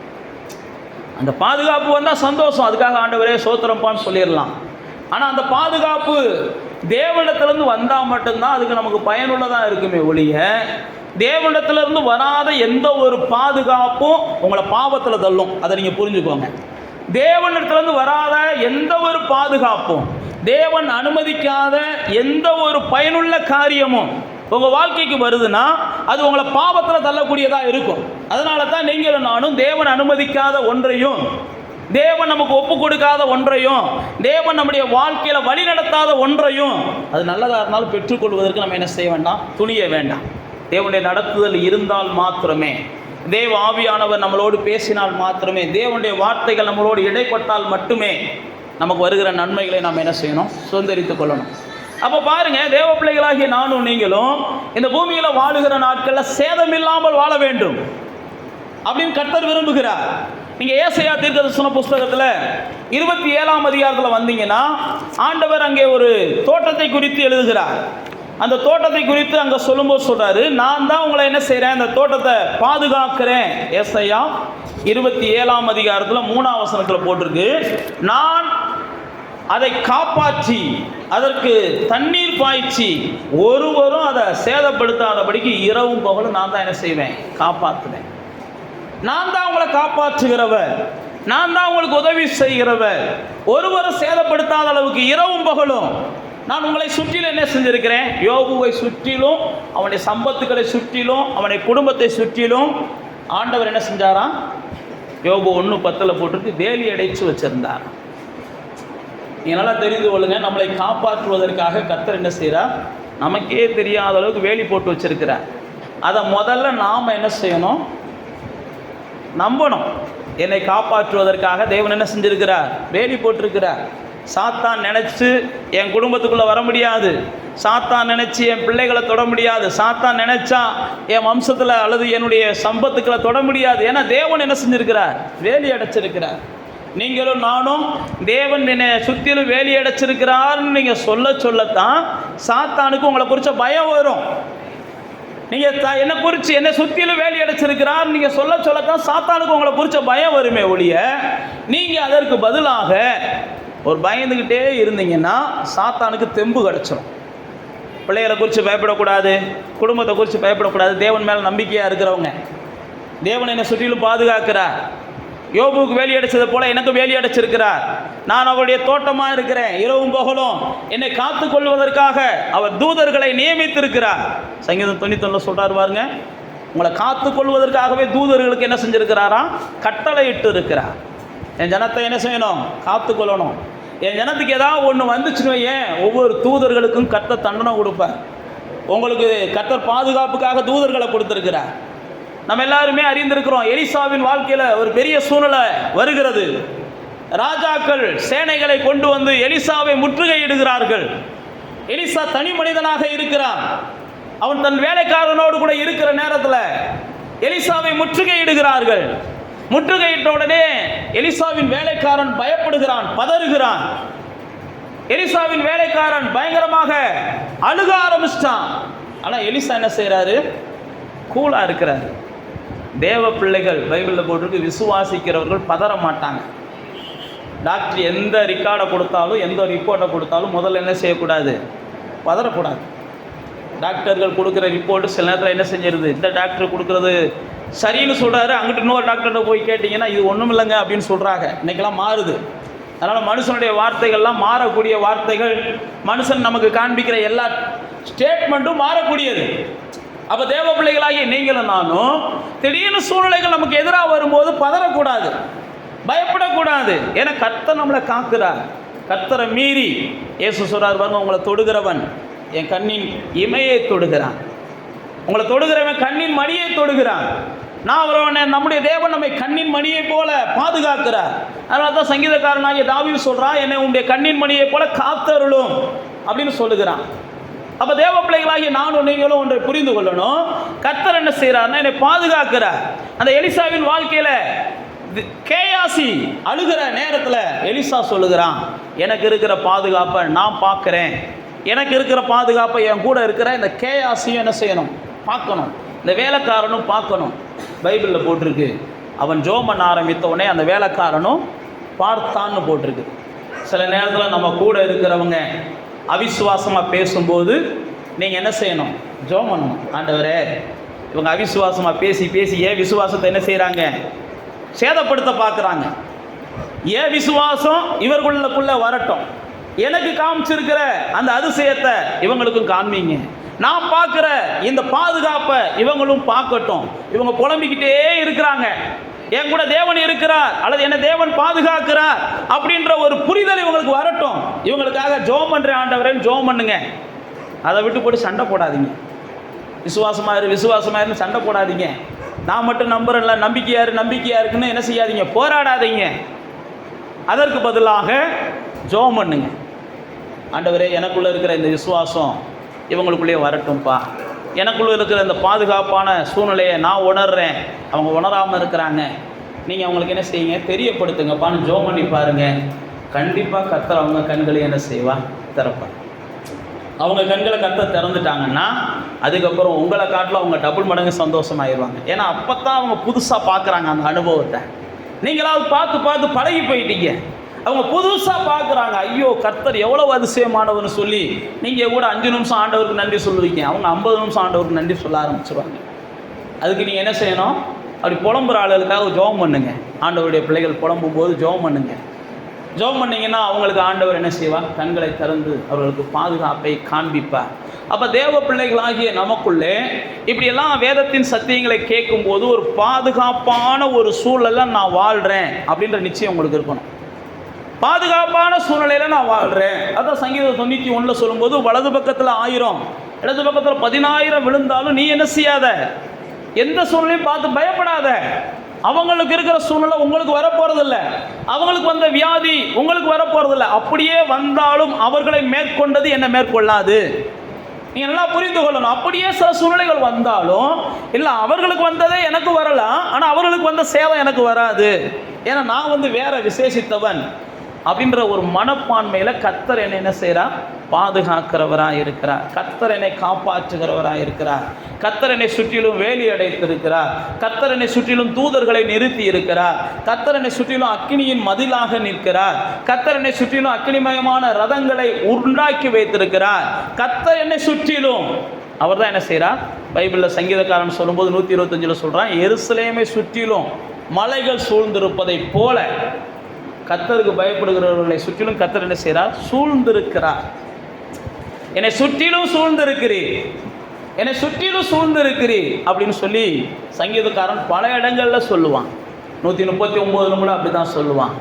அந்த பாதுகாப்பு வந்தால் சந்தோஷம், அதுக்காக ஆண்டவரே சோத்திரம்பான்னு சொல்லிடலாம். ஆனால் அந்த பாதுகாப்பு தேவனிடத்திலிருந்து வந்தால் மட்டும்தான் அதுக்கு நமக்கு பயனுள்ளதாக இருக்குமே ஒழிய, தேவனிடத்திலிருந்து வராத எந்த ஒரு பாதுகாப்பும் உங்களை பாவத்தில் தள்ளும். அதை நீங்கள் புரிஞ்சுக்கோங்க. தேவனிடத்திலிருந்து வராத எந்த ஒரு பாதுகாப்பும், தேவன் அனுமதிக்காத எந்த ஒரு பயனுள்ள காரியமும் உங்கள் வாழ்க்கைக்கு வருதுன்னா அது உங்களை பாவத்தில் தள்ளக்கூடியதாக இருக்கும். அதனால தான் நீங்களும் நானும் தேவன் அனுமதிக்காத ஒன்றையும், தேவன் நமக்கு ஒப்பு கொடுக்காத ஒன்றையும், தேவன் நம்முடைய வாழ்க்கையில் வழி நடத்தாத ஒன்றையும், அது நல்லதாக இருந்தாலும் பெற்றுக்கொள்வதற்கு நம்ம என்ன செய்ய வேண்டாம், துணிய வேண்டாம். தேவனுடைய நடத்துதல் இருந்தால் மாத்திரமே, தேவ ஆவியானவர் நம்மளோடு பேசினால் மாத்திரமே, தேவனுடைய வார்த்தைகள் நம்மளோடு இடைப்பட்டால் மட்டுமே நமக்கு வருகிற நன்மைகளை நாம் என்ன செய்யணும், சுதந்திரித்துக் கொள்ளணும். அப்போ பாருங்க, தேவ பிள்ளைகளாகிய நானும் நீங்களும் இந்த பூமியில் வாழுகிற நாட்களில் சேதம் இல்லாமல் வாழ வேண்டும் அப்படின்னு கர்த்தர் விரும்புகிறார். நீங்கள் ஏசாயா தீர்க்கதரிசன புஸ்தகத்தில் 27ஆம் அதிகாரத்தில் வந்தீங்கன்னா, ஆண்டவர் அங்கே ஒரு தோட்டத்தை குறித்து எழுதுகிறார். அந்த தோட்டத்தை குறித்து அங்கே சொல்லும்போது சொல்றாரு, நான் தான் உங்களை என்ன செய்கிறேன், அந்த தோட்டத்தை பாதுகாக்கிறேன். ஏசாயா 27ஆம் அதிகாரத்தில் 3ஆம் வசனத்தில் போட்டிருக்கு, நான் அதை காப்பாற்றி அதற்கு தண்ணீர் பாய்ச்சி ஒருவரும் அதை சேதப்படுத்தாதபடிக்கு இரவும் பகலும் நான் தான் என்ன செய்வேன், காப்பாற்றுவேன். நான் தான் உங்களை காப்பாற்றுகிறவர், நான் தான் உங்களுக்கு உதவி செய்கிறவர். ஒருவரும் சேதப்படுத்தாத அளவுக்கு இரவும் பகலும் நான் உங்களை சுற்றிலும் என்ன செஞ்சிருக்கிறேன். யோபுவை சுற்றிலும், அவனுடைய சம்பத்துக்களை சுற்றிலும், அவனுடைய குடும்பத்தை சுற்றிலும் ஆண்டவர் என்ன செஞ்சாராம், யோபு 1:10 போட்டிருக்கு, வேலி அடைச்சு வச்சிருந்தார். நீங்க நல்லா தெரிந்து கொள்ளுங்க, நம்மளை காப்பாற்றுவதற்காக கர்த்தர் என்ன செய்கிறார், நமக்கே தெரியாத அளவுக்கு வேலி போட்டு வச்சிருக்கிறார். அதை முதல்ல நாம் என்ன செய்யணும், நம்பணும். என்னை காப்பாற்றுவதற்காக தேவன் என்ன செஞ்சிருக்கிறார், வேலி போட்டிருக்கிறார். சாத்தான் நினைச்சு என் குடும்பத்துக்குள்ள வர முடியாது, சாத்தான் நினைச்சு என் பிள்ளைகளை தொட முடியாது, சாத்தான் நினைச்சா என் வம்சத்தில் அல்லது என்னுடைய சம்பத்துக்களை தொட முடியாது. ஏன்னா தேவன் என்ன செஞ்சிருக்கிறார், வேலி அடைச்சிருக்கிறார். நீங்களும் நானும் தேவன் என்னை சுற்றிலும் வேலி அடைச்சிருக்கிறார்னு நீங்கள் சொல்லத்தான் சாத்தானுக்கு உங்களை குறித்த பயம் வரும். நீங்கள் என்னை குறித்து என்னை சுற்றிலும் வேலி அடைச்சிருக்கிறார் நீங்கள் சொல்லத்தான் சாத்தானுக்கு உங்களை குறித்த பயம் வருமே ஒழிய, நீங்கள் அதற்கு பதிலாக ஒரு பயந்துக்கிட்டே இருந்தீங்கன்னா சாத்தானுக்கு தெம்பு கிடச்சிடும். பிள்ளைகளை குறித்து பயப்படக்கூடாது, குடும்பத்தை குறித்து பயப்படக்கூடாது. தேவன் மேலே நம்பிக்கையாக இருக்கிறவங்க, தேவன் என்னை சுற்றிலும் பாதுகாக்கிறார். யோபுக்கு வேலி அடைச்சது போல எனக்கு வேலி அடைச்சிருக்கிறார். நான் அவருடைய தோட்டமாக இருக்கிறேன், இரவும் பகலும் என்னை காத்து கொள்வதற்காக அவர் தூதர்களை நியமித்திருக்கிறார். சங்கீதம் 91 சொல்றாரு பாருங்க, உங்களை காத்து கொள்வதற்காகவே தூதர்களுக்கு என்ன செஞ்சிருக்கிறாராம், கட்டளை இட்டு இருக்கிறார். என் ஜனத்தை என்ன செய்யணும், காத்து கொள்ளணும். என் ஜனத்துக்கு ஏதாவது ஒன்று வந்துச்சுன்னு ஏன், ஒவ்வொரு தூதர்களுக்கும் கர்த்தர் தண்டனை கொடுப்பார். உங்களுக்கு கர்த்தர் பாதுகாப்புக்காக தூதர்களை கொடுத்திருக்கிறார். நம்ம எல்லாருமே அறிந்திருக்கிறோம், எலிசாவின் வாழ்க்கையில் ஒரு பெரிய சூழ்நிலை வருகிறது. ராஜாக்கள் சேனைகளை கொண்டு வந்து எலிசாவை முற்றுகையிடுகிறார்கள். எலிசா தனி மனிதனாக இருக்கிறான். அவன் தன் வேலைக்காரனோடு கூட இருக்கிற நேரத்தில் எலிசாவை முற்றுகையிடுகிறார்கள். முற்றுகையிட்ட உடனே எலிசாவின் வேலைக்காரன் பயப்படுகிறான், பதறுகிறான். எலிசாவின் வேலைக்காரன் பயங்கரமாக அழுக ஆரம்பிச்சிட்டான். ஆனால் எலிசா என்ன செய்கிறாரு, கூலா இருக்கிறாரு. தேவ பிள்ளைகள் பைபிளில் போட்டிருக்கு, விசுவாசிக்கிறவர்கள் பதற மாட்டாங்க. டாக்டர் எந்த ரிக்கார்டை கொடுத்தாலும், எந்த ரிப்போர்ட்டை கொடுத்தாலும் முதல்ல என்ன செய்யக்கூடாது, பதறக்கூடாது. டாக்டர்கள் கொடுக்குற ரிப்போர்ட்டு சில நேரத்தில் என்ன செஞ்சிருது, இந்த டாக்டர் கொடுக்குறது சரின்னு சொல்கிறாரு, அங்கிட்டு இன்னொரு டாக்டர்கிட்ட போய் கேட்டிங்கன்னா இது ஒன்றும் இல்லைங்க அப்படின்னு சொல்கிறாங்க. இன்றைக்கெல்லாம் மாறுது. அதனால் மனுஷனுடைய வார்த்தைகள்லாம் மாறக்கூடிய வார்த்தைகள், மனுஷன் நமக்கு காண்பிக்கிற எல்லா ஸ்டேட்மெண்ட்டும் மாறக்கூடியது. அப்போ தேவ பிள்ளைகளாகி நீங்களும் நானும் திடீர்னு சூழ்நிலைகள் நமக்கு எதிராக வரும்போது பதறக்கூடாது, பயப்படக்கூடாது. ஏன்னா கர்த்தர் நம்மளை காக்குறார். கர்த்தரை மீறி இயேசு சொல்றார் பாருங்க, உங்களை தொடுகிறவன் என் கண்ணின் இமையை தொடுகிறான், உங்களை தொடுகிறவன் கண்ணின் மணியை தொடுகிறான். நம்முடைய தேவன் நம்மை கண்ணின் மணியை போல பாதுகாக்கிறார். அதனால தான் சங்கீதக்காரனாகிய தாவீது சொல்றான், என்னை உங்களுடைய கண்ணின் மணியை போல காத்தருளும் அப்படின்னு சொல்லுகிறான். அப்போ தேவ பிள்ளைகளாகி நானும் நீங்களும் ஒன்றை புரிந்து கொள்ளணும். கர்த்தர் என்ன செய்கிறார்னா என்னை பாதுகாக்கிறார். அந்த எலிசாவின் வாழ்க்கையில் கேயாசி அழுகிற நேரத்தில் எலிசா சொல்லுகிறான், எனக்கு இருக்கிற பாதுகாப்பை நான் பார்க்குறேன், எனக்கு இருக்கிற பாதுகாப்பை என் கூட இருக்கிற இந்த கேயாசியும் என்ன செய்யணும், பார்க்கணும், இந்த வேலைக்காரனும் பார்க்கணும். பைபிளில் போட்டிருக்கு, அவன் ஜோம் பண்ண ஆரம்பித்த உடனே அந்த வேலைக்காரனும் பார்த்தான்னு போட்டிருக்கு. சில நேரத்தில் நம்ம கூட இருக்கிறவங்க அவிசுவாசமாக பேசும்போது நீங்கள் என்ன செய்யணும், ஜெபம் பண்ணணும். ஆண்டவரே, இவங்க அவிசுவாசமாக பேசி பேசி ஏன் விசுவாசத்தை என்ன செய்கிறாங்க, சேதப்படுத்த பார்க்குறாங்க. ஏன் விசுவாசம் இவர்களுக்குள்ளே வரட்டும், எனக்கு காமிச்சிருக்கிற அந்த அதிசயத்தை இவங்களுக்கும் காண்பீங்க, நான் பார்க்குற இந்த பாதுகாப்பை இவங்களும் பார்க்கட்டும். இவங்க புலம்பிக்கிட்டே இருக்கிறாங்க, என் கூட தேவன் இருக்கிறார் அல்லது என்ன தேவன் பாதுகாக்கிறார் அப்படின்ற ஒரு புரிதல் இவங்களுக்கு வரட்டும். இவங்களுக்காக ஜெபம் பண்ணுறேன் ஆண்டவரேன்னு ஜெபம் பண்ணுங்க. அதை விட்டு போட்டு சண்டை போடாதீங்க. விசுவாசமாக இருந்து சண்டை போடாதீங்க. நான் மட்டும் நம்புறேன்ல, நம்பிக்கையா இருக்குன்னு என்ன செய்யாதீங்க, போராடாதீங்க. அதற்கு பதிலாக ஜெபம் பண்ணுங்க. ஆண்டவரே, எனக்குள்ளே இருக்கிற இந்த விசுவாசம் இவங்களுக்குள்ளேயே வரட்டும்ப்பா, எனக்குள்ளே இருக்கிற இந்த பாதுகாப்பான சூழ்நிலையை நான் உணர்றேன், அவங்க உணராமல் இருக்கிறாங்க, நீங்கள் அவங்களுக்கு என்ன செய்யுங்க, தெரியப்படுத்துங்கப்பான்னு ஜெபம் பண்ணி பாருங்கள். கண்டிப்பாக கர்த்தர் அவங்க கண்களை என்ன செய்வா, திறப்பார். அவங்க கண்களை கர்த்தர் திறந்துட்டாங்கன்னா அதுக்கப்புறம் உங்களை காட்டில் அவங்க டபுள் மடங்கு சந்தோஷமாயிருவாங்க. ஏன்னா அப்போ தான் அவங்க புதுசாக பார்க்குறாங்க அந்த அனுபவத்தை. நீங்களாவது பார்த்து பார்த்து பழகி போயிட்டீங்க. அவங்க புதுசாக பார்க்குறாங்க, ஐயோ கர்த்தர் எவ்வளோ அதிசயமானவர்னு சொல்லி நீங்கள் கூட 5 நிமிஷம் ஆண்டவருக்கு நன்றி சொல்லுவீங்க, அவங்க 50 நிமிஷம் ஆண்டவருக்கு நன்றி சொல்ல ஆரம்பிச்சிருவாங்க. அதுக்கு நீங்கள் என்ன செய்யணும்? அப்படி புலம்புற ஆளுகளுக்காக ஜெபம் பண்ணுங்க. ஆண்டவருடைய பிள்ளைகள் புலம்பும் போது ஜெபம் பண்ணுங்க. ஜெபம் பண்ணிங்கன்னா அவங்களுக்கு ஆண்டவர் என்ன செய்வார்? கண்களை திறந்து அவர்களுக்கு பாதுகாப்பை காண்பிப்பார். அப்போ தேவ பிள்ளைகளாகிய நமக்குள்ளே இப்படியெல்லாம் வேதத்தின் சத்தியங்களை கேட்கும்போது ஒரு பாதுகாப்பான ஒரு சூழலில் நான் வாழ்கிறேன் அப்படின்ற நிச்சயம் உங்களுக்கு இருக்கணும். பாதுகாப்பான சூழ்நிலையில் நான் வாழ்கிறேன். அதான் சங்கீதம் 91 சொல்லும்போது வலது பக்கத்தில் 1000 இடது பக்கத்தில் 10,000 விழுந்தாலும் நீ என்ன செய்யாத, எந்த சூழ்நிலையும் பார்த்து பயப்படாத. அவங்களுக்கு இருக்கிற சூழ்நிலை உங்களுக்கு வரப்போறதில்லை, அவங்களுக்கு வந்த வியாதி உங்களுக்கு வரப்போறதில்லை. அப்படியே வந்தாலும் அவர்களை மேற்கொண்டது என்ன மேற்கொள்ளாது. நீங்கள் நல்லா புரிந்து கொள்ளணும். அப்படியே சில சூழ்நிலைகள் வந்தாலும் இல்லை அவர்களுக்கு வந்ததே எனக்கு வரலாம், ஆனால் அவர்களுக்கு வந்த சேவை எனக்கு வராது. ஏன்னா நான் வேற விசேஷித்தவன் அப்படின்ற ஒரு மனப்பான்மையில் கர்த்தர் என்னை என்ன செய்கிறார்? பாதுகாக்கிறவராக இருக்கிறார். கர்த்தர் என்னை காப்பாற்றுகிறவராக இருக்கிறார். கர்த்தர் என்னை சுற்றிலும் வேலி அடைத்திருக்கிறார். கர்த்தர் என்னை சுற்றிலும் தூதர்களை நிறுத்தி இருக்கிறார். கர்த்தர் என்னை சுற்றிலும் அக்கினியின் மதிலாக நிற்கிறார். கர்த்தர் என்னை சுற்றிலும் அக்கினிமயமான ரதங்களை உண்டாக்கி வைத்திருக்கிறார். கர்த்தர் என்னை சுற்றிலும் அவர் தான் என்ன செய்கிறார்? பைபிளில் சங்கீதக்காரன் சொல்லும்போது 125 சொல்கிறான், எருசலேமை சுற்றிலும் மலைகள் சூழ்ந்திருப்பதை போல கர்த்தருக்கு பயப்படுகிறவர்களை சுற்றிலும் கர்த்தர் என்ன செய்கிறார்? சூழ்ந்திருக்கிறார். என்னை சுற்றிலும் சூழ்ந்திருக்கிறீர், என்னை சுற்றிலும் சூழ்ந்திருக்கிறீர் அப்படின்னு சொல்லி சங்கீதக்காரன் பல இடங்களில் சொல்லுவான். 139 கூட அப்படி தான் சொல்லுவான்,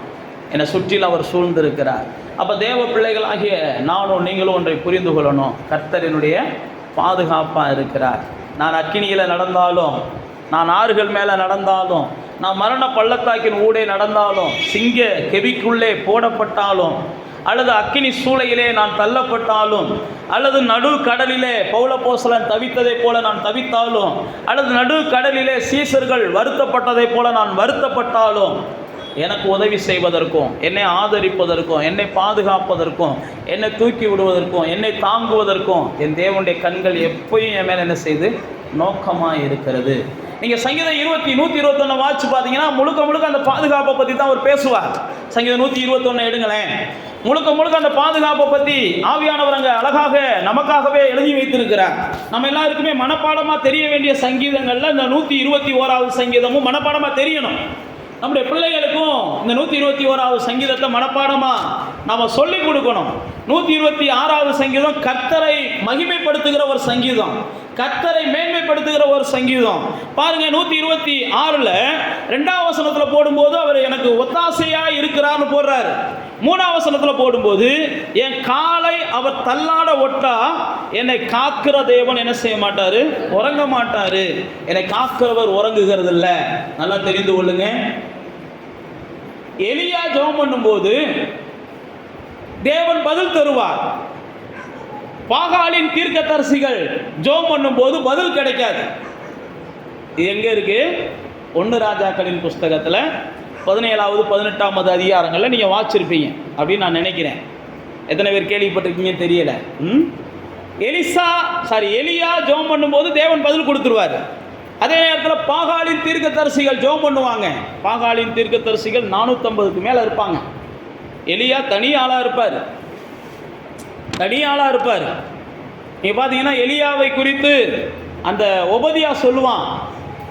என்னை சுற்றிலும் அவர் சூழ்ந்திருக்கிறார். அப்போ தேவ பிள்ளைகளாகிய நானும் நீங்களும் ஒன்றை புரிந்து கொள்ளணும். கர்த்தர் என்னுடைய பாதுகாப்பாக இருக்கிறார். நான் அக்கினியில் நடந்தாலும், நான் ஆறுகள் மேலே நடந்தாலும், நான் மரண பள்ளத்தாக்கின் ஊடே நடந்தாலும், சிங்க கெபிக்குள்ளே போடப்பட்டாலும், அல்லது அக்கினி சூளையிலே நான் தள்ளப்பட்டாலும், அல்லது நடு கடலிலே பவுலப்போஸ்தலன் தவித்ததை போல நான் தவித்தாலும், அல்லது நடு கடலிலே சீசர்கள் வருத்தப்பட்டதை போல நான் வருத்தப்பட்டாலும், எனக்கு உதவி செய்வதற்கும், என்னை ஆதரிப்பதற்கும், என்னை பாதுகாப்பதற்கும், என்னை தூக்கி விடுவதற்கும், என்னை தாங்குவதற்கும் என் தேவனுடைய கண்கள் எப்பயும் என் மேலே என்ன செய்து நோக்கமாக இருக்கிறது. நீங்கள் சங்கீதம் 121 வாட்சி பார்த்தீங்கன்னா முழுக்க முழுக்க அந்த பாதுகாப்பை பற்றி தான் அவர் பேசுவார். சங்கீதம் 121 எடுங்களேன். முழுக்க முழுக்க அந்த பாதுகாப்பை பற்றி ஆவியானவர் அங்கே அழகாக நமக்காகவே எழுதி வைத்திருக்கிறார். நம்ம எல்லாருக்குமே மனப்பாடமாக தெரிய வேண்டிய சங்கீதங்களில் இந்த 121வது சங்கீதமும் மனப்பாடமாக தெரியணும். நம்முடைய பிள்ளைகளுக்கும் இந்த 121வது சங்கீதத்தை மனப்பாடமாக நாம் சொல்லிக் கொடுக்கணும். 126வது சங்கீதம் கர்த்தரை மகிமைப்படுத்துகிற ஒரு சங்கீதம், கர்த்தரை மேன்மைப்படுத்துகிற ஒரு சங்கீதம். பாருங்க, 126ல் 2ஆம் வசனத்தில் போடும்போது அவர் எனக்கு ஒத்தாசையாக இருக்கிறார்னு போடுறாரு. 3ஆம் வசனத்தில் போடும்போது என் காலை அவர் தள்ளாட ஒட்டா என்னை காக்கிற தேவன் என்ன செய்ய மாட்டாரு? உறங்க மாட்டாரு. என்னை காக்கிறவர் உறங்குகிறது இல்லை. நல்லா தெரிந்து கொள்ளுங்க. எலியா ஜெபம் பண்ணும்போது தேவன் பதில் தருவார். பாகாலின் தீர்க்கதரிசிகள் ஜெபம் பண்ணும்போது பதில் கிடைக்காது. இது எங்க இருக்கு? 1 ராஜாக்களின் புஸ்தகத்தில் 17வது 18வது அதிகாரங்களில் நீங்கள் வாசிச்சிருப்பீங்க அப்படின்னு நான் நினைக்கிறேன். எத்தனை பேர் கேள்விப்பட்டிருக்கீங்க தெரியல. எலியா ஜெபம் பண்ணும்போது தேவன் பதில் கொடுத்துருவார். அதே நேரத்தில் பாகாலின் தீர்க்கதரிசிகள் ஜெபம் பண்ணுவாங்க. பாகாலின் தீர்க்கதரிசிகள் 450க்கு மேலே இருப்பாங்க. எலியா தனி ஆளாக இருப்பார். நீங்கள் பார்த்தீங்கன்னா எலியாவை குறித்து அந்த ஒபதியா சொல்லுவான்,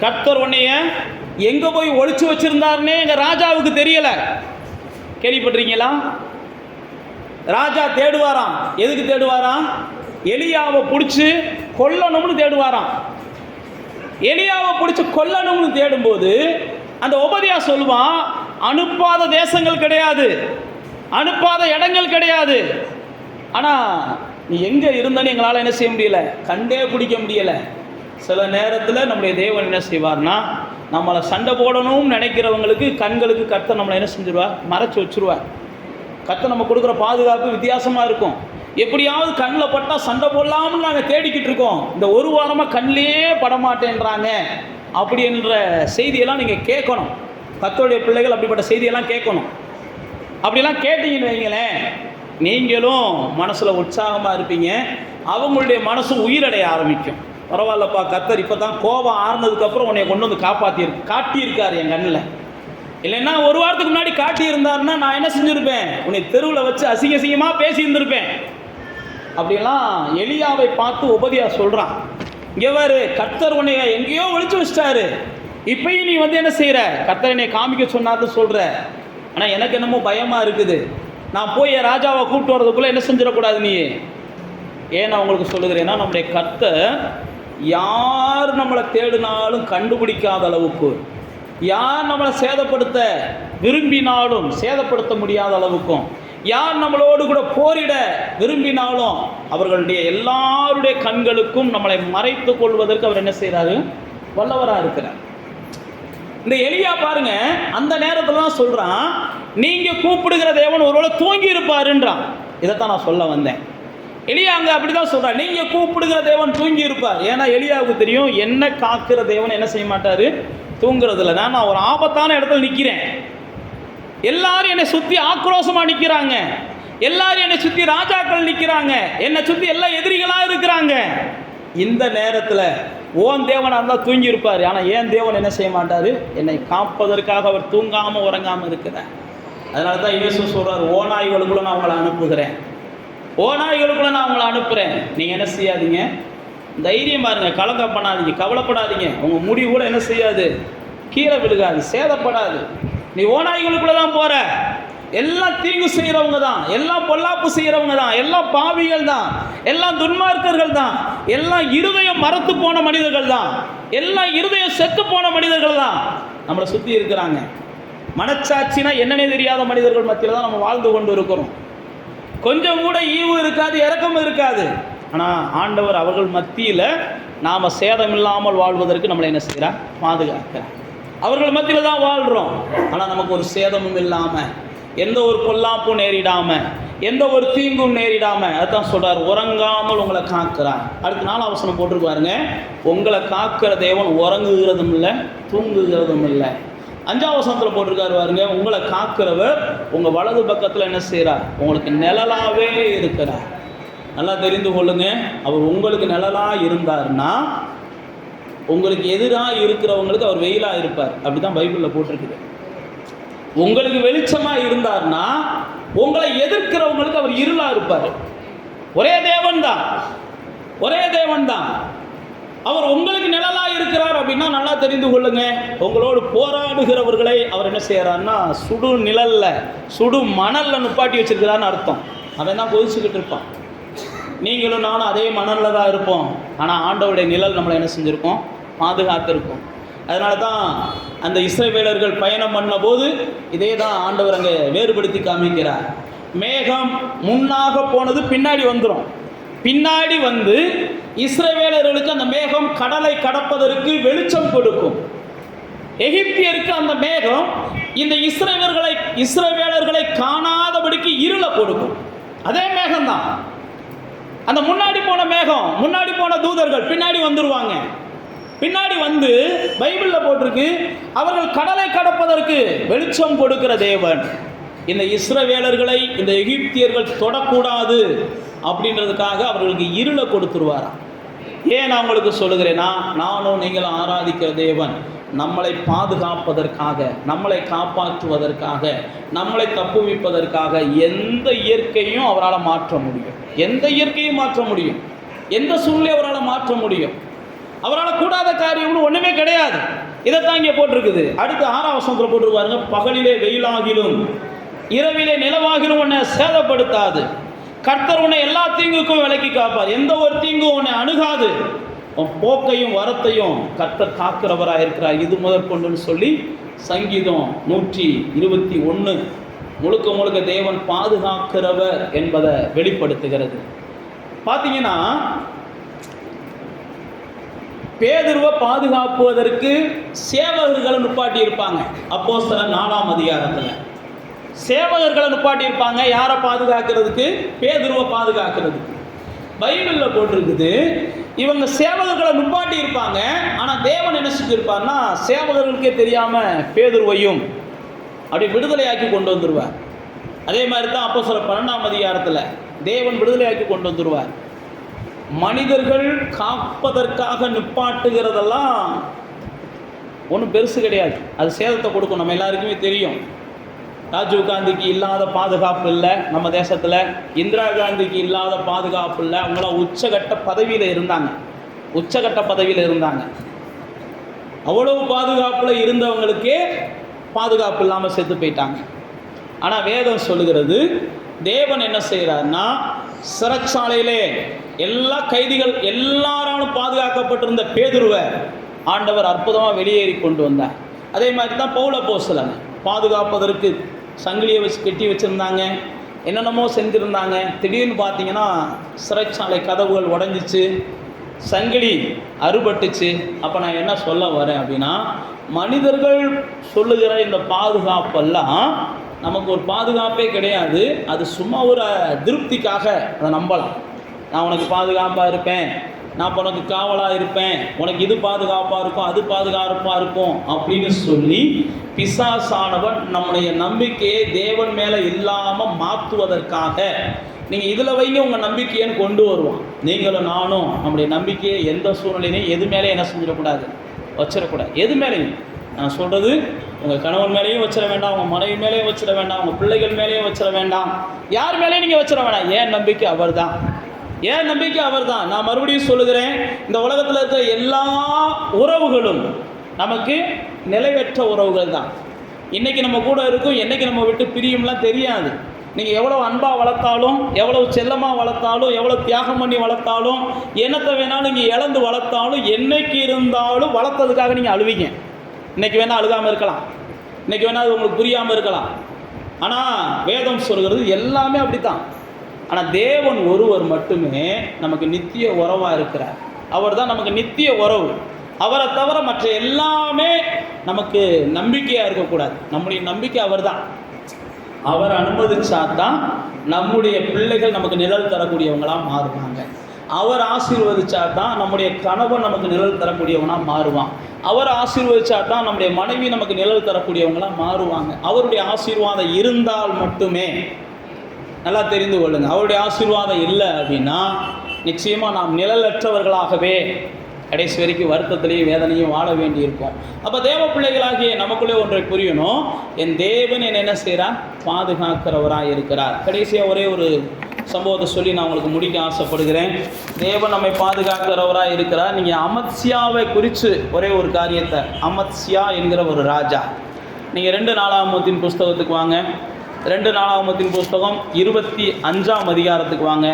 கர்த்தர் உன்னைய எங்கே போய் ஒளிச்சு வச்சிருந்தாருன்னே எங்கள் ராஜாவுக்கு தெரியலை. கேள்விப்பட்டிருக்கீங்களா? ராஜா தேடுவாராம். எதுக்கு தேடுவாராம்? எலியாவை பிடிச்சி கொல்லணும்னு தேடுவாராம். எலியாவை பிடிச்சி கொல்லணும்னு தேடும்போது அந்த ஒபதியா சொல்லுவான், அனுப்பாத தேசங்கள் கிடையாது, அனுப்பாத இடங்கள் கிடையாது, ஆனால் நீ எங்கே இருந்தன்னு எங்களால் என்ன செய்ய முடியல, கண்டே பிடிக்க முடியலை. சில நேரத்தில் நம்முடைய தேவன் என்ன செய்வார்னா, நம்மளை சண்டை போடணும்னு நினைக்கிறவங்களுக்கு கண்களுக்கு கர்த்தர் நம்மளை என்ன செஞ்சிருவார்? மறைச்சி வச்சுருவார். கர்த்தர் நம்ம கொடுக்குற பாதுகாப்பு வித்தியாசமாக இருக்கும். எப்படியாவது கண்ணில் பட்டால் சண்டை போடலாம்னு நாங்கள் தேடிக்கிட்டு இருக்கோம். இந்த ஒரு வாரமாக கண்ணிலே படமாட்டேன்றாங்க அப்படின்ற செய்தியெல்லாம் நீங்கள் கேட்கணும். கர்த்தருடைய பிள்ளைகள் அப்படிப்பட்ட செய்தியெல்லாம் கேட்கணும். அப்படிலாம் கேட்டீங்கன்னு வைங்களேன், நீங்களும் மனசில் உற்சாகமாக இருப்பீங்க. அவங்களுடைய மனசு உயிரடைய ஆரம்பிக்கும். பரவாயில்லப்பா, கர்த்தர் இப்போ தான் கோபம் ஆறுனதுக்கப்புறம் உன்னை கொண்டு வந்து காட்டியிருக்காரு என் கண்ணில். இல்லைன்னா ஒரு வாரத்துக்கு முன்னாடி காட்டியிருந்தாருன்னா நான் என்ன செஞ்சுருப்பேன், உன்னை தெருவில் வச்சு அசிங்கமாக பேசியிருந்திருப்பேன். அப்படியெல்லாம் எலியாவை பார்த்து உபதியா சொல்கிறான். இங்கே வேறு கர்த்தர் உன்னை எங்கேயோ ஒழிச்சு வச்சிட்டாரு, இப்பயும் நீ வந்து என்ன செய்கிற, கர்த்தர் என்னை காமிக்க சொன்னார்னு சொல்கிற. ஆனால் எனக்கு என்னமோ பயமாக இருக்குது, நான் போய் என் ராஜாவை கூப்பிட்டு வரதுக்குள்ளே என்ன செஞ்சிடக்கூடாது நீ. ஏன் நான் உங்களுக்கு சொல்லுகிறேன்னா, நம்முடைய கர்த்தர் யார் நம்மளை தேடினாலும் கண்டுபிடிக்காத அளவுக்கு, யார் நம்மளை சேதப்படுத்த விரும்பினாலும் சேதப்படுத்த முடியாத அளவுக்கும், யார் நம்மளோடு கூட போரிட விரும்பினாலும் அவர்களுடைய எல்லாருடைய கண்களுக்கும் நம்மளை மறைத்து கொள்வதற்கு அவர் என்ன செய்கிறாரு, வல்லவராக இருக்கிறார். இந்த எலியா பாருங்க, அந்த நேரத்தில் தான் சொல்கிறான், நீங்கள் கூப்பிடுகிற தேவன் ஒருவேளை தூங்கி இருப்பாருன்றான். இதைத்தான் நான் சொல்ல வந்தேன். எலியா அங்கே அப்படி தான் சொல்கிறார், நீங்கள் கூப்பிடுகிற தேவன் தூங்கி இருப்பார். ஏன்னா எலியாவுக்கு தெரியும், என்ன காக்கிற தேவன் என்ன செய்ய மாட்டார், தூங்குறதில்ல. நான் ஒரு ஆபத்தான இடத்துல நிற்கிறேன், எல்லாரும் என்னை சுற்றி ஆக்ரோஷமாக நிற்கிறாங்க, எல்லாரும் என்னை சுற்றி ராஜாக்கள் நிற்கிறாங்க, என்னை சுற்றி எல்லா எதிரிகளாக இருக்கிறாங்க. இந்த நேரத்தில் ஓன் தேவனாக இருந்தால் தூங்கி இருப்பார். ஆனால் ஏன் தேவன் என்ன செய்ய மாட்டார், என்னை காப்பதற்காக அவர் தூங்காமல் உறங்காமல் இருக்கிறார். அதனால தான் இயேசு சொல்கிறார், ஓநாய்களுக்குள்ள நான் உங்களை அனுப்புகிறேன், ஓநாய்களுக்குள்ள நான் உங்களை அனுப்புகிறேன். நீங்கள் என்ன செய்யாதீங்க, தைரியமாக இருங்க, கலக்கம் பண்ணாதீங்க, கவலைப்படாதீங்க. உங்கள் முடி கூட என்ன செய்யாது, கீழே விழுகாது, சேதப்படாது. நீ ஓநாய்களுக்குள்ள தான் போகிற, எல்லாம் தீங்கு செய்கிறவங்க தான், எல்லாம் பொல்லாப்பு செய்கிறவங்க தான், எல்லாம் பாவிகள் தான், எல்லாம் துன்மார்க்கர்கள் தான், எல்லாம் இருதயம் மரத்து போன மனிதர்கள் தான், எல்லாம் இருதயம் செத்து போன மனிதர்கள் தான் நம்மளை சுற்றி இருக்கிறாங்க. மனச்சாட்சினா என்னன்னே தெரியாத மனிதர்கள் மத்தியில் தான் நம்ம வாழ்ந்து கொண்டு இருக்கிறோம். கொஞ்சம் கூட ஈவு இருக்காது, இரக்கம் இருக்காது. ஆனால் ஆண்டவர் அவர்கள் மத்தியில் நாம் சேதம் இல்லாமல் வாழ்வதற்கு நம்மளை என்ன செய்கிறார், பாதுகாக்கிறார். அவர்கள் மத்தியில் தான் வாழ்கிறோம், ஆனால் நமக்கு ஒரு சேதமும் இல்லாமல், எந்த ஒரு பொல்லாப்பும் நேரிடாமல், எந்த ஒரு தீங்கும் நேரிடாமல், அதுதான் சொல்கிறார், உறங்காமல் உங்களை காக்கிறார். அடுத்த 4 வசனம் போட்டிருப்பாருங்க, உங்களை காக்கிற தேவன் உறங்குகிறதும் இல்லை தூங்குகிறதும் இல்லை. 5 வசனத்தில் போட்டிருக்காரு பாருங்க, உங்களை காக்கிறவர் உங்கள் வலது பக்கத்தில் என்ன செய்கிறார், உங்களுக்கு நிழலாகவே இருக்கிறார். நல்லா தெரிந்து கொள்ளுங்க, அவர் உங்களுக்கு நிழலாக இருந்தார்னா உங்களுக்கு எதிராக இருக்கிறவங்களுக்கு அவர் வெயிலாக இருப்பார். அப்படி தான் பைபிளில் போட்டிருக்குது. உங்களுக்கு வெளிச்சமாக இருந்தார்னா உங்களை எதிர்க்கிறவங்களுக்கு அவர் இருளாக இருப்பார். ஒரே தேவன் தான், ஒரே தேவன் தான். அவர் உங்களுக்கு நிழலாக இருக்கிறார் அப்படின்னா நல்லா தெரிந்து கொள்ளுங்க, உங்களோடு போராடுகிறவர்களை அவர் என்ன செய்கிறார்னா சுடு நிழல்ல, சுடு மணல்ல நுப்பாட்டி வச்சிருக்கிறான்னு அர்த்தம். அவன் தான் கொதிச்சுக்கிட்டு இருப்பான். நீங்களும் நானும் அதே மணலில் தான் இருப்போம். ஆனால் ஆண்டவருடைய நிழல் நம்மளை என்ன செஞ்சுருக்கோம், பாதுகாத்திருக்கும். அதனால தான் அந்த இஸ்ரவேலர்கள் பயணம் பண்ண போது இதே தான் ஆண்டவர் அங்கே வேறுபடுத்தி காமிக்கிறார். மேகம் முன்னாக போனது பின்னாடி வந்துடும், பின்னாடி வந்து இஸ்ரவேலர்களுக்கு அந்த மேகம் கடலை கடப்பதற்கு வெளிச்சம் கொடுக்கும். எகிப்தியருக்கு அந்த மேகம் இந்த இஸ்ரவேலர்களை காணாதபடிக்கு இருளை கொடுக்கும். அதே மேகம்தான். அந்த முன்னாடி போன மேகம், முன்னாடி போன தூதர்கள் பின்னாடி வந்துடுவாங்க. பின்னாடி வந்து பைபிளில் போட்டிருக்கு, அவர்கள் கடலை கடப்பதற்கு வெளிச்சம் கொடுக்கிற தேவன் இந்த இஸ்ரவேலர்களை இந்த எகிப்தியர்கள் தொடக்கூடாது அப்படின்றதுக்காக அவர்களுக்கு இருளை கொடுத்துருவாராம். ஏன் நான் உங்களுக்கு சொல்லுகிறேன்னா, நானும் நீங்களும் ஆராதிக்கிற தேவன் நம்மளை பாதுகாப்பதற்காக, நம்மளை காப்பாற்றுவதற்காக, நம்மளை தப்புவிப்பதற்காக எந்த இயற்கையும் அவரால் மாற்ற முடியும். எந்த இயற்கையும் மாற்ற முடியும், எந்த சூழ்நிலையும் அவரால் மாற்ற முடியும். அவரால் கூடாத காரியம்னு ஒன்றுமே கிடையாது. இதைத்தான் இங்கே போட்டிருக்குது. அடுத்து 6 வசனத்தில் போட்டிருப்பாருங்க, பகலிலே வெயிலாகிலும் இரவிலே நிலவாகிலும் உன்னை சேதப்படுத்தாது, கர்த்தர் உன்னை எல்லா தீங்குக்கும் விலக்கி காப்பார், எந்த ஒரு தீங்கும் உன்னை அணுகாது, உன் போக்கையும் வரத்தையும் கர்த்தர் காக்கிறவராக இருக்கிறார், இது முதற்கொண்டுன்னு சொல்லி சங்கீதம் 121 முழுக்க முழுக்க தேவன் பாதுகாக்கிறவர் என்பதை வெளிப்படுத்துகிறது. பார்த்தீங்கன்னா பேதுருவை பாதுகாப்புவதற்கு சேவகர்களை நுப்பாட்டி இருப்பாங்க. அப்போஸ்தலர் 4ஆம் அதிகாரத்தில் சேவகர்களை நுப்பாட்டி இருப்பாங்க. யாரை பாதுகாக்கிறதுக்கு? பேதுருவை பாதுகாக்கிறதுக்கு. பைபிளில் போட்டிருக்குது, இவங்க சேவகர்களை நுப்பாட்டி இருப்பாங்க. ஆனால் தேவன் என்ன செஞ்சிருப்பார்னா, சேவகர்களுக்கே தெரியாமல் பேதுருவையும் அப்படி விடுதலையாக்கி கொண்டு வந்துடுவார். அதே மாதிரி தான் அப்போஸ்தலர் 12ஆம் அதிகாரத்தில் தேவன் விடுதலையாக்கி கொண்டு வந்துடுவார். மனிதர்கள் காப்பதற்காக நிப்பாட்டுகிறதெல்லாம் ஒன்றும் பெருசு கிடையாது. அது சேதத்தை கொடுக்கும். நம்ம எல்லாருக்குமே தெரியும். ராஜீவ் காந்திக்கு இல்லாத பாதுகாப்பு இல்லை நம்ம தேசத்தில், இந்திரா காந்திக்கு இல்லாத பாதுகாப்பு இல்லை. அவங்களாம் உச்சகட்ட பதவியில் இருந்தாங்க. அவ்வளவு பாதுகாப்பில் இருந்தவங்களுக்கே பாதுகாப்பு இல்லாமல் செத்து போயிட்டாங்க. ஆனால் வேதம் சொல்லுகிறது, தேவன் என்ன செய்கிறார்னா, சிறைச்சாலையிலே எல்லா கைதிகள் எல்லாராலும் பாதுகாக்கப்பட்டிருந்த பேதுருவை ஆண்டவர் அற்புதமாக வெளியேறி கொண்டு வந்தார். அதே மாதிரி தான் பவுல் அப்போஸ்தலன் பாதுகாப்பதற்கு சங்கிலியை வச்சு கட்டி வச்சுருந்தாங்க, என்னென்னமோ செஞ்சுருந்தாங்க. திடீர்னு பார்த்தீங்கன்னா சிறைச்சாலை கதவுகள் உடஞ்சிச்சு, சங்கிலி அறுபட்டுச்சு. அப்போ நான் என்ன சொல்ல வரேன் அப்படின்னா, மனிதர்கள் சொல்லுகிற இந்த பாதுகாப்பெல்லாம் நமக்கு ஒரு பாதுகாப்பே கிடையாது. அது சும்மா ஒரு திருப்திக்காக அதை நம்பலாம். நான் உனக்கு பாதுகாப்பாக இருப்பேன், நான் உனக்கு காவலாக இருப்பேன், உனக்கு இது பாதுகாப்பாக இருக்கும், அது பாதுகாப்பாக இருக்கும் அப்படின்னு சொல்லி பிசாசானவன் நம்முடைய நம்பிக்கையை தேவன் மேலே இல்லாமல் மாற்றுவதற்காக நீங்கள் இதில் வைங்க உங்கள் நம்பிக்கைன்னு கொண்டு வருவான். நீங்களும் நானும் நம்முடைய நம்பிக்கையை எந்த சூழ்நிலையிலையும் எது மேலே என்ன செஞ்சிடக்கூடாது, வச்சிடக்கூடாது. எது மேலேயும் நான் சொல்கிறது, உங்கள் கணவன் மேலேயும் வச்சிட வேண்டாம், உங்கள் மனைவி மேலேயும் வச்சிட வேண்டாம், உங்கள் பிள்ளைகள் மேலேயும் வச்சிட வேண்டாம், யார் மேலேயும் நீங்கள் வச்சிட வேண்டாம். ஏன் நம்பிக்கை அவர் தான், ஏன் நம்பிக்கை அவர் தான். நான் மறுபடியும் சொல்லுகிறேன், இந்த உலகத்தில் இருக்கிற எல்லா உறவுகளும் நமக்கு நிலையற்ற உறவுகள் தான். இன்றைக்கி நம்ம கூட இருக்கும், என்றைக்கு நம்ம விட்டு பிரியும்லாம் தெரியாது. நீங்கள் எவ்வளோ அன்பாக வளர்த்தாலும், எவ்வளோ செல்லமாக வளர்த்தாலும், எவ்வளோ தியாகம் பண்ணி வளர்த்தாலும், என்னத்தை வேணாலும் நீங்கள் இழந்து வளர்த்தாலும், என்னைக்கு இருந்தாலும் வளர்த்ததுக்காக நீங்கள் அழுவீங்க. இன்றைக்கி வேணால் அழுகாமல் இருக்கலாம், இன்றைக்கி வேணால் அது உங்களுக்கு புரியாமல் இருக்கலாம். ஆனால் வேதம் சொல்கிறது எல்லாமே அப்படி தான். ஆனால் தேவன் ஒருவர் மட்டுமே நமக்கு நித்திய உறவாக இருக்கிறார். அவர் தான் நமக்கு நித்திய உறவு. அவரை தவிர மற்ற எல்லாமே நமக்கு நம்பிக்கையாக இருக்கக்கூடாது. நம்முடைய நம்பிக்கை அவர் தான். அவர் அனுமதிச்சா தான் நம்முடைய பிள்ளைகள் நமக்கு நிழல் தரக்கூடியவங்களாக மாறுவாங்க. அவர் ஆசீர்வதிச்சா தான் நம்முடைய கணவன் நமக்கு நிழல் தரக்கூடியவங்களாக மாறுவான். அவர் ஆசீர்வதிச்சா தான் நம்முடைய மனைவி நமக்கு நிழல் தரக்கூடியவங்களாக மாறுவாங்க. அவருடைய ஆசீர்வாதம் இருந்தால் மட்டுமே, நல்லா தெரிந்து கொள்ளுங்க, அவருடைய ஆசீர்வாதம் இல்லை அப்படின்னா நிச்சயமாக நாம் நிழலற்றவர்களாகவே கடைசி வரைக்கும் வருத்தத்திலையும் வேதனையும் வாழ வேண்டியிருக்கும். அப்போ தேவ பிள்ளைகளாகிய நமக்குள்ளே ஒன்றை புரியணும், என் தேவன் என்ன செய்கிறார், பாதுகாக்கிறவராக இருக்கிறார். கடைசியாக ஒரே ஒரு சம்பவத்தை சொல்லி நான் உங்களுக்கு முடிக்க ஆசைப்படுகிறேன். தேவன் நம்மை பாதுகாக்கிறவராக இருக்கிறார். நீங்கள் அமத்சியாவை குறித்து ஒரே ஒரு காரியத்தை, அமத்சியா என்கிற ஒரு ராஜா, நீங்கள் 2 நாளாகமத்தின் புஸ்தகத்துக்கு வாங்க. 2 நாளாகமத்தின் புஸ்தகம் 25ஆம் அதிகாரத்துக்கு வாங்க.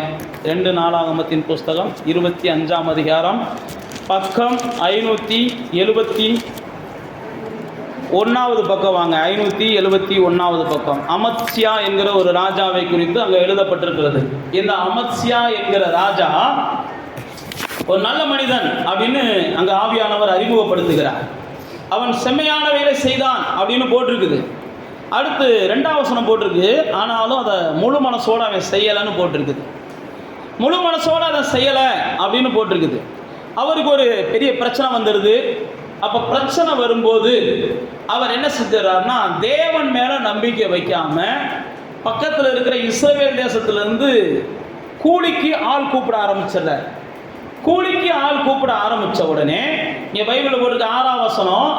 2 நாளாகமத்தின் புஸ்தகம் 25ஆம் அதிகாரம் பக்கம் 571வது பக்கம் வாங்க. 571வது பக்கம். அமத்சியா என்கிற ஒரு ராஜாவை குறித்து அங்கே எழுதப்பட்டிருக்கிறது. இந்த அமத்சியா என்கிற ராஜா ஒரு நல்ல மனிதன் அப்படின்னு அங்கே ஆவியானவர் அறிமுகப்படுத்துகிறார். அவன் செம்மையானவைகளை செய்தான் அப்படின்னு போட்டிருக்குது. அடுத்து 2ஆம் வசனம் போட்டிருக்கு, ஆனாலும் அதை முழு மனசோடு அவன் செய்யலைன்னு போட்டிருக்குது. முழு மனசோடு அதை செய்யலை அப்படின்னு போட்டிருக்குது. அவருக்கு ஒரு பெரிய பிரச்சனை வந்துடுது. அப்போ பிரச்சனை வரும்போது அவர் என்ன செஞ்சார்னா, தேவன் மேலே நம்பிக்கை வைக்காம பக்கத்தில் இருக்கிற இஸ்ரவேல் தேசத்திலேருந்து கூலிக்கு ஆள் கூப்பிட ஆரம்பிச்சிடுறார். கூலிக்கு ஆள் கூப்பிட ஆரம்பித்த உடனே இங்கே பைபிளில் போட்டிருக்க 6ஆம் வசனம்,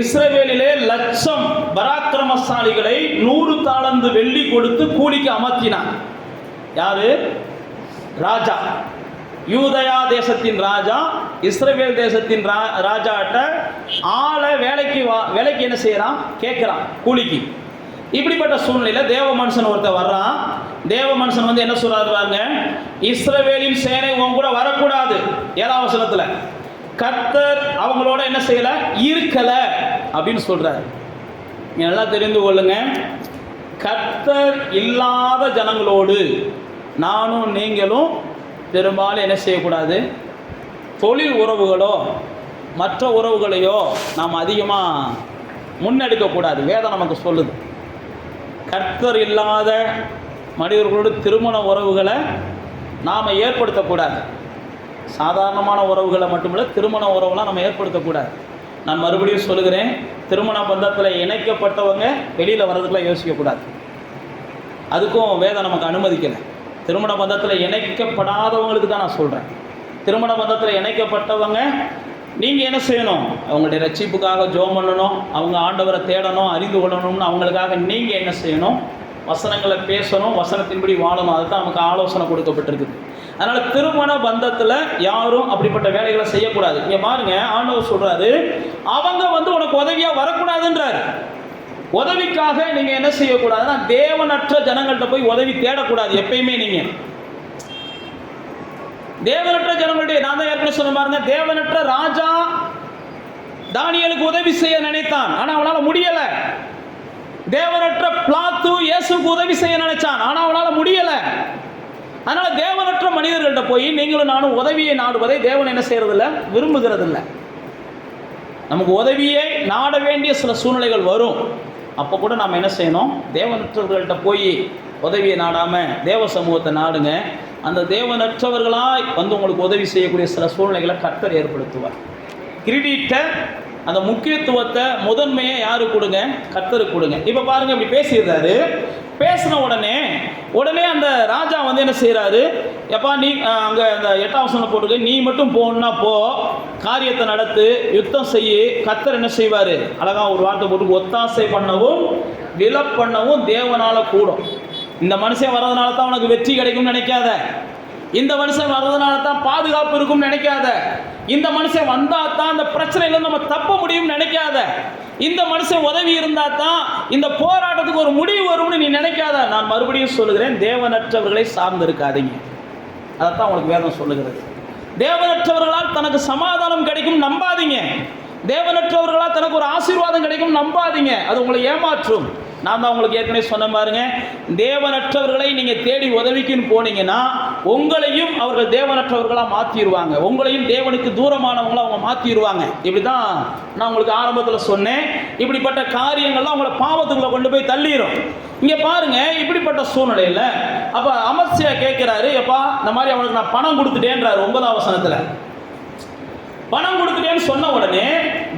இஸ்ரவேலிலே 1,00,000 பராக்கிரமசாலிகளை 100 தாலந்து வெள்ளி கொடுத்து கூலிக்கு அமர்த்தினார். யாரு? ராஜா. யூதயா தேசத்தின் ராஜா இஸ்ரவேல் தேசத்தின் ராஜாட்ட ஆளை வேலைக்கு என்ன செய்யறான், கேட்குறான் கூலிக்கு. இப்படிப்பட்ட சூழ்நிலையில் தேவ மனுஷன் ஒருத்தர் வர்றான். தேவ மனுஷன் வந்து என்ன சொல்றாருங்க, இஸ்ரவேலின் சேனை உன் கூட வரக்கூடாது. 7ஆம் வசனத்தில் கர்த்தர் அவங்களோட என்ன செய்யலை, இருக்கல அப்படின்னு சொல்றாரு. நல்லா தெரிந்து கொள்ளுங்க, கர்த்தர் இல்லாத ஜனங்களோடு நானும் நீங்களும் பெரும்பாலும் என்ன செய்யக்கூடாது, தொழில் உறவுகளோ மற்ற உறவுகளையோ நாம் அதிகமாக முன்னெடுக்கக்கூடாது. வேதம் நமக்கு சொல்லுது, கர்த்தர் இல்லாத மனிதர்களோடு திருமண உறவுகளை நாம் ஏற்படுத்தக்கூடாது. சாதாரணமான உறவுகளை மட்டுமில்லை, திருமண உறவுலாம் நம்ம ஏற்படுத்தக்கூடாது. நான் மறுபடியும் சொல்லுகிறேன், திருமண பந்தத்தில் இணைக்கப்பட்டவங்க வெளியில் வர்றதுக்குலாம் யோசிக்கக்கூடாது. அதுக்கும் வேதம் நமக்கு அனுமதிக்கலை. திருமண பந்தத்தில் இணைக்கப்படாதவங்களுக்கு தான் நான் சொல்கிறேன். திருமண பந்தத்தில் இணைக்கப்பட்டவங்க நீங்கள் என்ன செய்யணும்? அவங்களுடைய ரட்சிப்புக்காக ஜெபம் பண்ணணும், அவங்க ஆண்டவரை தேடணும், அறிந்து கொள்ளணும்னு அவங்களுக்காக நீங்கள் என்ன செய்யணும்? வசனங்களை பேசணும், வசனத்தின்படி வாழணும். அதுதான் நமக்கு ஆலோசனை கொடுக்கப்பட்டிருக்குது. அதனால் திருமண பந்தத்தில் யாரும் அப்படிப்பட்ட வேலைகளை செய்யக்கூடாது. இங்கே பாருங்க, ஆண்டவர் சொல்கிறாரு, அவங்க உனக்கு உதவியாக வரக்கூடாதுன்றார். உதவிக்காக நீங்கள் என்ன செய்யக்கூடாதுன்னா, தேவனற்ற ஜனங்கள்கிட்ட போய் உதவி தேடக்கூடாது. எப்பயுமே நீங்கள் தேவனற்ற ஜனங்களுடைய, நான் தான் ஏற்கனவே சொன்ன பாருங்க, தேவனற்ற ராஜா தானியேலுக்கு உதவி செய்ய நினைத்தான், ஆனால் அவனால் முடியலை. தேவனற்ற பிலாத்து இயேசுக்கு உதவி செய்ய நினைச்சான், ஆனால் அவனால் முடியலை. அதனால தேவனற்ற மனிதர்கள்ட்ட போய் நீங்களும் நானும் உதவியை நாடுவதை தேவன் என்ன செய்யறதில்ல? விரும்புகிறதில்லை. நமக்கு உதவியை நாட வேண்டிய சில சூழ்நிலைகள் வரும். அப்போ கூட நாம் என்ன செய்யணும்? தேவனற்றவர்கள்ட்ட போய் உதவியை நாடாமல் தேவ சமூகத்தை நாடுங்க. அந்த தேவனற்றவர்களாய் உங்களுக்கு உதவி செய்யக்கூடிய சில சூழ்நிலைகளை கர்த்தர் ஏற்படுத்துவார். கிரெடிட்டை, அந்த முக்கியத்துவத்தை, முதன்மையை யாருக்கு கொடுங்க? கர்த்தருக்கு கொடுங்க. இப்போ பாருங்க, இப்படி பேசிடுறாரு. பேசின உடனே அந்த ராஜா என்ன செய்கிறாரு? எப்பா நீ அங்கே அந்த 8ஆம் வசனம் போட்டுருக்கு, நீ மட்டும் போகணுன்னா போ, காரியத்தை நடத்து, யுத்தம் செய்ய. கர்த்தர் என்ன செய்வார்? அழகாக ஒரு வார்த்தை போட்டு, ஒத்தாசை பண்ணவும் வில பண்ணவும் தேவனால் கூடும். இந்த மனுஷன் வர்றதுனால தான் உனக்கு வெற்றி கிடைக்கும்னு நினைக்காத. இந்த மனுஷன் வர்றதுனால தான் பாதுகாப்பு இருக்கும்னு நினைக்காத. இந்த மனுஷன் வந்தால் தான் இந்த பிரச்சனையில நம்ம தப்ப முடியும்னு நினைக்காத. இந்த மனுஷன் உதவி இருந்தால் தான் இந்த போராட்டத்துக்கு ஒரு முடிவு வரும்னு நீ நினைக்காத. நான் மறுபடியும் சொல்லுகிறேன், தேவனற்றவர்களை சார்ந்திருக்காதீங்க. அதைத்தான் உங்களுக்கு வேதம் சொல்லுகிறது. தேவனற்றவர்களால் தனக்கு சமாதானம் கிடைக்கும் நம்பாதீங்க. தேவனற்றவர்களால் தனக்கு ஒரு ஆசீர்வாதம் கிடைக்கும் நம்பாதீங்க. அது உங்களை ஏமாற்றும். நான் தான் உங்களுக்கு ஏற்கனவே சொன்ன பாருங்க, தேவனற்றவர்களை நீங்கள் தேடி உதவிக்குன்னு போனீங்கன்னா உங்களையும் அவர்கள் தேவனற்றவர்களாக மாற்றிடுவாங்க. உங்களையும் தேவனுக்கு தூரமானவங்களா அவங்க மாற்றிடுவாங்க. இப்படி தான் நான் உங்களுக்கு ஆரம்பத்தில் சொன்னேன். இப்படிப்பட்ட காரியங்கள்லாம் உங்களை பாவத்துக்குள்ள கொண்டு போய் தள்ளிடும். இங்கே பாருங்க, இப்படிப்பட்ட சூழ்நிலையில் அப்போ அமர்சியா கேட்குறாரு, எப்பா இந்த மாதிரி அவனுக்கு நான் பணம் கொடுத்துட்டேன்றாரு. 9ஆம் வசனத்தில் பணம் கொடுத்துட்டேன்னு சொன்ன உடனே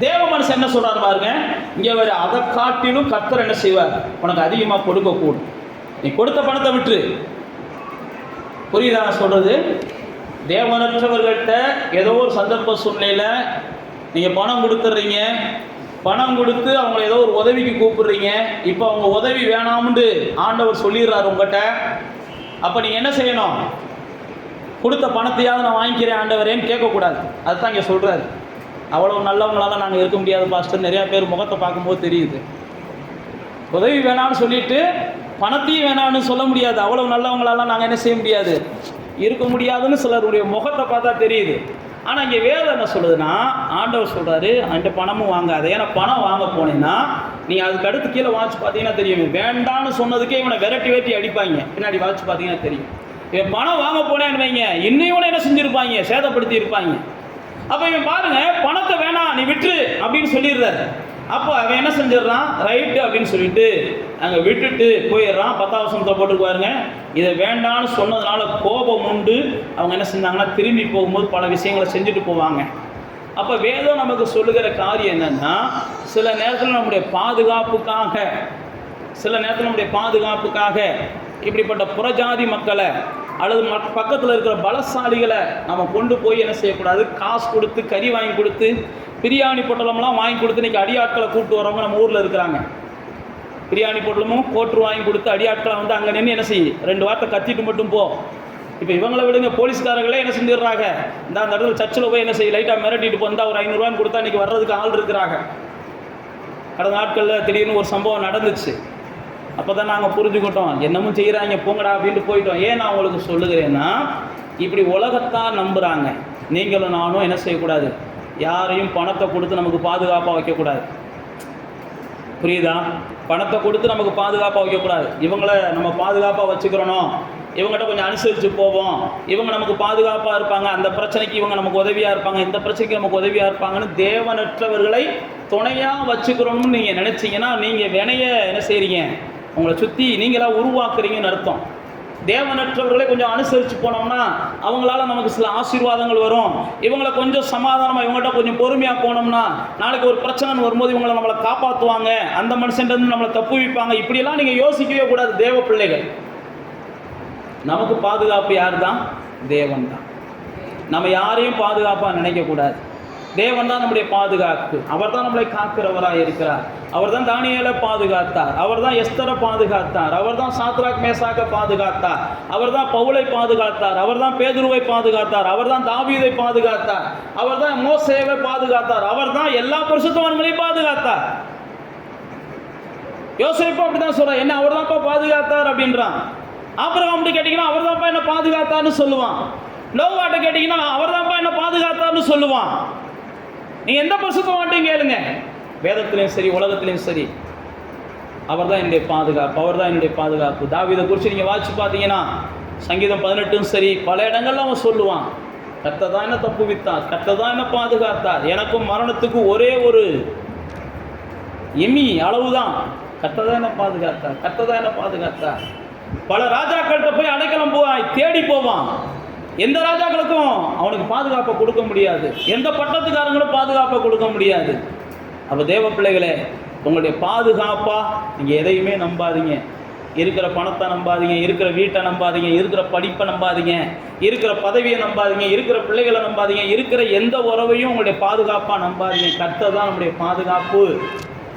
தேவ மனுஷன் என்ன சொல்றாரு பாருங்க, இங்கே வேறு அதை காட்டிலும் கர்த்தர் என்ன செய்வார்? உனக்கு அதிகமாக கொடுக்கக்கூடும். நீ கொடுத்த பணத்தை விட்டு. புரியுதா நான் சொல்றது? தேவனற்றவர்கள்ட்ட ஏதோ ஒரு சந்தர்ப்ப சூழ்நிலையில் நீங்கள் பணம் கொடுத்துட்றீங்க. பணம் கொடுத்து அவங்களை ஏதோ ஒரு உதவிக்கு கூப்பிடுறீங்க. இப்போ அவங்க உதவி வேணாம்னு ஆண்டவர் சொல்லிடுறாரு உங்கள்கிட்ட. அப்போ நீங்கள் என்ன செய்யணும்? கொடுத்த பணத்தையாவது நான் வாங்கிக்கிறேன் ஆண்டவரேன்னு கேட்கக்கூடாது. அதுதான் இங்கே சொல்கிறாரு. அவ்வளோ நல்லவங்களால நாங்கள் இருக்க முடியாது பாஸ்டர். நிறையா பேர் முகத்தை பார்க்கும்போது தெரியுது. உதவி வேணான்னு சொல்லிட்டு பணத்தையும் வேணான்னு சொல்ல முடியாது. அவ்வளோ நல்லவங்களாலாம் நாங்கள் என்ன செய்ய முடியாது, இருக்க முடியாதுன்னு சிலருடைய முகத்தை பார்த்தா தெரியுது. ஆனால் இங்கே வேதம் என்ன சொல்லுதுன்னா, ஆண்டவர் சொல்கிறாரு, அந்த பணமும் வாங்காத. ஏன்னா பணம் வாங்க போனேன்னா நீங்கள் அதுக்கு அடுத்து கீழே வாட்சி பார்த்தீங்கன்னா தெரியும். வேண்டான்னு சொன்னதுக்கே இவனை விரட்டி அடிப்பாங்க. பின்னாடி வாட்சி பார்த்தீங்கன்னா தெரியும். இவன் பணம் வாங்க போனேன்னு வைங்க, இன்னையோட என்ன செஞ்சுருப்பாங்க? சேதப்படுத்தி இருப்பாங்க. அப்போ இவன் பாருங்க, பணத்தை வேணாம் நீ விட்டுரு அப்படின்னு சொல்லிடுறாரு. அப்போ அவன் என்ன செஞ்சிடறான்? ரைட்டு அப்படின்னு சொல்லிட்டு அங்கே விட்டுட்டு போயிடுறான். 10ஆம் வசனத்தை போட்டுக்குவாருங்க. இதை வேண்டான்னு சொன்னதுனால கோபம் உண்டு. அவங்க என்ன செஞ்சாங்கன்னா, திரும்பி போகும்போது பல விஷயங்களை செஞ்சுட்டு போவாங்க. அப்போ வேதம் நமக்கு சொல்லுகிற காரியம் என்னன்னா, சில நேரத்தில் நம்முடைய பாதுகாப்புக்காக இப்படிப்பட்ட புறஜாதி மக்களை அல்லது பக்கத்தில் இருக்கிற பலசாலிகளை நம்ம கொண்டு போய் என்ன செய்யக்கூடாது? காசு கொடுத்து, கறி வாங்கி கொடுத்து, பிரியாணி பொட்டலம்லாம் வாங்கி கொடுத்து இன்றைக்கி அடியாட்களை கூப்பிட்டு வரவங்க நம்ம ஊரில் இருக்கிறாங்க. பிரியாணி பொட்டலமும் கோட்ரு வாங்கி கொடுத்து அடியாட்களை அங்கே நின்று என்ன செய்ய, 2 வார்த்தை கத்திட்டு மட்டும் போ. இப்போ இவங்களை விடுங்க, போலீஸ்காரங்களே என்ன செஞ்சிடுறாங்க, அந்த இடத்துல சர்ச்சில் போய் என்ன செய்ய, லைட்டாக மிரட்டிட்டு போந்தால் ஒரு 500 ரூபான்னு கொடுத்தா இன்றைக்கி வர்றதுக்கு ஆள் இருக்கிறாங்க. கடந்த நாட்களில் திடீர்னு ஒரு சம்பவம் நடந்துச்சு. அப்போ தான் நாங்கள் புரிஞ்சுக்கிட்டோம், என்னமும் செய்கிறாங்க போங்கடா அப்படின்ட்டு போயிட்டோம். ஏன் நான் உங்களுக்கு சொல்லுகிறேன்னா, இப்படி உலகத்தான் நம்புகிறாங்க. நீங்களும் நானும் என்ன செய்யக்கூடாது? யாரையும் பணத்தை கொடுத்து நமக்கு பாதுகாப்பாக வைக்கக்கூடாது. புரியுதா? பணத்தை கொடுத்து நமக்கு பாதுகாப்பாக வைக்கக்கூடாது. இவங்கள நம்ம பாதுகாப்பாக வச்சுக்கிறணும், இவங்ககிட்ட கொஞ்சம் அனுசரித்து போவோம், இவங்க நமக்கு பாதுகாப்பாக இருப்பாங்க, அந்த பிரச்சனைக்கு இவங்க நமக்கு உதவியாக இருப்பாங்க, இந்த பிரச்சனைக்கு நமக்கு உதவியாக இருப்பாங்கன்னு தேவனற்றவர்களை துணையாக வச்சுக்கிறோம்னு நீங்கள் நினச்சிங்கன்னா நீங்கள் வினைய என்ன செய்கிறீங்க? உங்களை சுற்றி நீங்களாக உருவாக்குறீங்கன்னு அர்த்தம். தேவனற்றவர்களை கொஞ்சம் அனுசரித்து போனோம்னா அவங்களால நமக்கு சில ஆசீர்வாதங்கள் வரும். இவங்களை கொஞ்சம் சமாதானமாக, இவங்கள்ட்ட கொஞ்சம் பொறுமையாக போனோம்னா நாளைக்கு ஒரு பிரச்சனை வரும்போது இவங்களை நம்மளை காப்பாற்றுவாங்க, அந்த மனுஷன்ட்டு நம்மளை தப்பு வைப்பாங்க. இப்படியெல்லாம் நீங்கள் யோசிக்கவே கூடாது. தேவ பிள்ளைகள், நமக்கு பாதுகாப்பு யார் தான்? தேவன் தான். நம்ம யாரையும் பாதுகாப்பாக நினைக்கக்கூடாது. தேவன் தான் நம்முடைய பாதுகாப்பு. அவர் தான் நம்மளை காக்கிறவராக இருக்கிறார். அவர் தான் தானியேலை பாதுகாத்தார். அவர் தான் எஸ்தரை பாதுகாத்தார். அவர் தான் சாத்ராக் மேசாக்கை பாதுகாத்தார். அவர் தான் பவுலை பாதுகாத்தார். அவர் தான் பேதுருவை பாதுகாத்தார். அவர் தான் தாவீதை பாதுகாத்தார். அவர் தான் மோசேவை பாதுகாத்தார். அவர் தான் எல்லா பரிசுத்தவான்களையும் பாதுகாத்தார். யோசேப்பு அப்படிதான் சொல்றான், என்ன அவர் தான்ப்பா பாதுகாத்தார் அப்படின்றான். ஆபிரகாம் கேட்டீங்கன்னா அவர் தான்ப்பா என்ன பாதுகாத்தார்னு சொல்லுவான். நோவாட்ட கேட்டீங்கன்னா அவர் தான்ப்பா என்ன பாதுகாத்தார்னு சொல்லுவான். நீங்க எந்த பரிசுத்தவான்ட்டையும் கேளுங்க, வேதத்திலையும் சரி உலகத்திலையும் சரி, அவர் தான் என்னுடைய பாதுகாப்பு, அவர் தான் என்னுடைய பாதுகாப்பு. தாவீதை குறித்து நீங்க வாசிச்சு பார்த்தீங்கன்னா சங்கீதம் 18 சரி பல இடங்கள்ல அவன் சொல்லுவான், கர்த்தர் தான் என்ன தப்புவித்தார், கர்த்தர் தான் என்ன பாதுகாத்தார், எனக்கும் மரணத்துக்கு ஒரே ஒரு எமி அளவுதான், கர்த்தர் தான் என்ன பாதுகாத்தார், கர்த்தர் தான் என்ன பாதுகாத்தார். பல ராஜாக்கள்கிட்ட போய் அடைக்கலம் போவான், தேடி போவான். எந்த ராஜாக்களுக்கும் அவனுக்கு பாதுகாப்பை கொடுக்க முடியாது, எந்த பட்டத்துக்காரங்களும் பாதுகாப்பை கொடுக்க முடியாது. அப்போ தேவ பிள்ளைகளே, உங்களுடைய பாதுகாப்பா நீங்கள் எதையுமே நம்பாதீங்க. இருக்கிற பணத்தை நம்பாதீங்க, இருக்கிற வீட்டை நம்பாதீங்க, இருக்கிற படிப்பை நம்பாதீங்க, இருக்கிற பதவியை நம்பாதீங்க, இருக்கிற பிள்ளைகளை நம்பாதீங்க, இருக்கிற எந்த உறவையும் உங்களுடைய பாதுகாப்பாக நம்பாதீங்க. கர்த்தர் தான் நம்முடைய பாதுகாப்பு,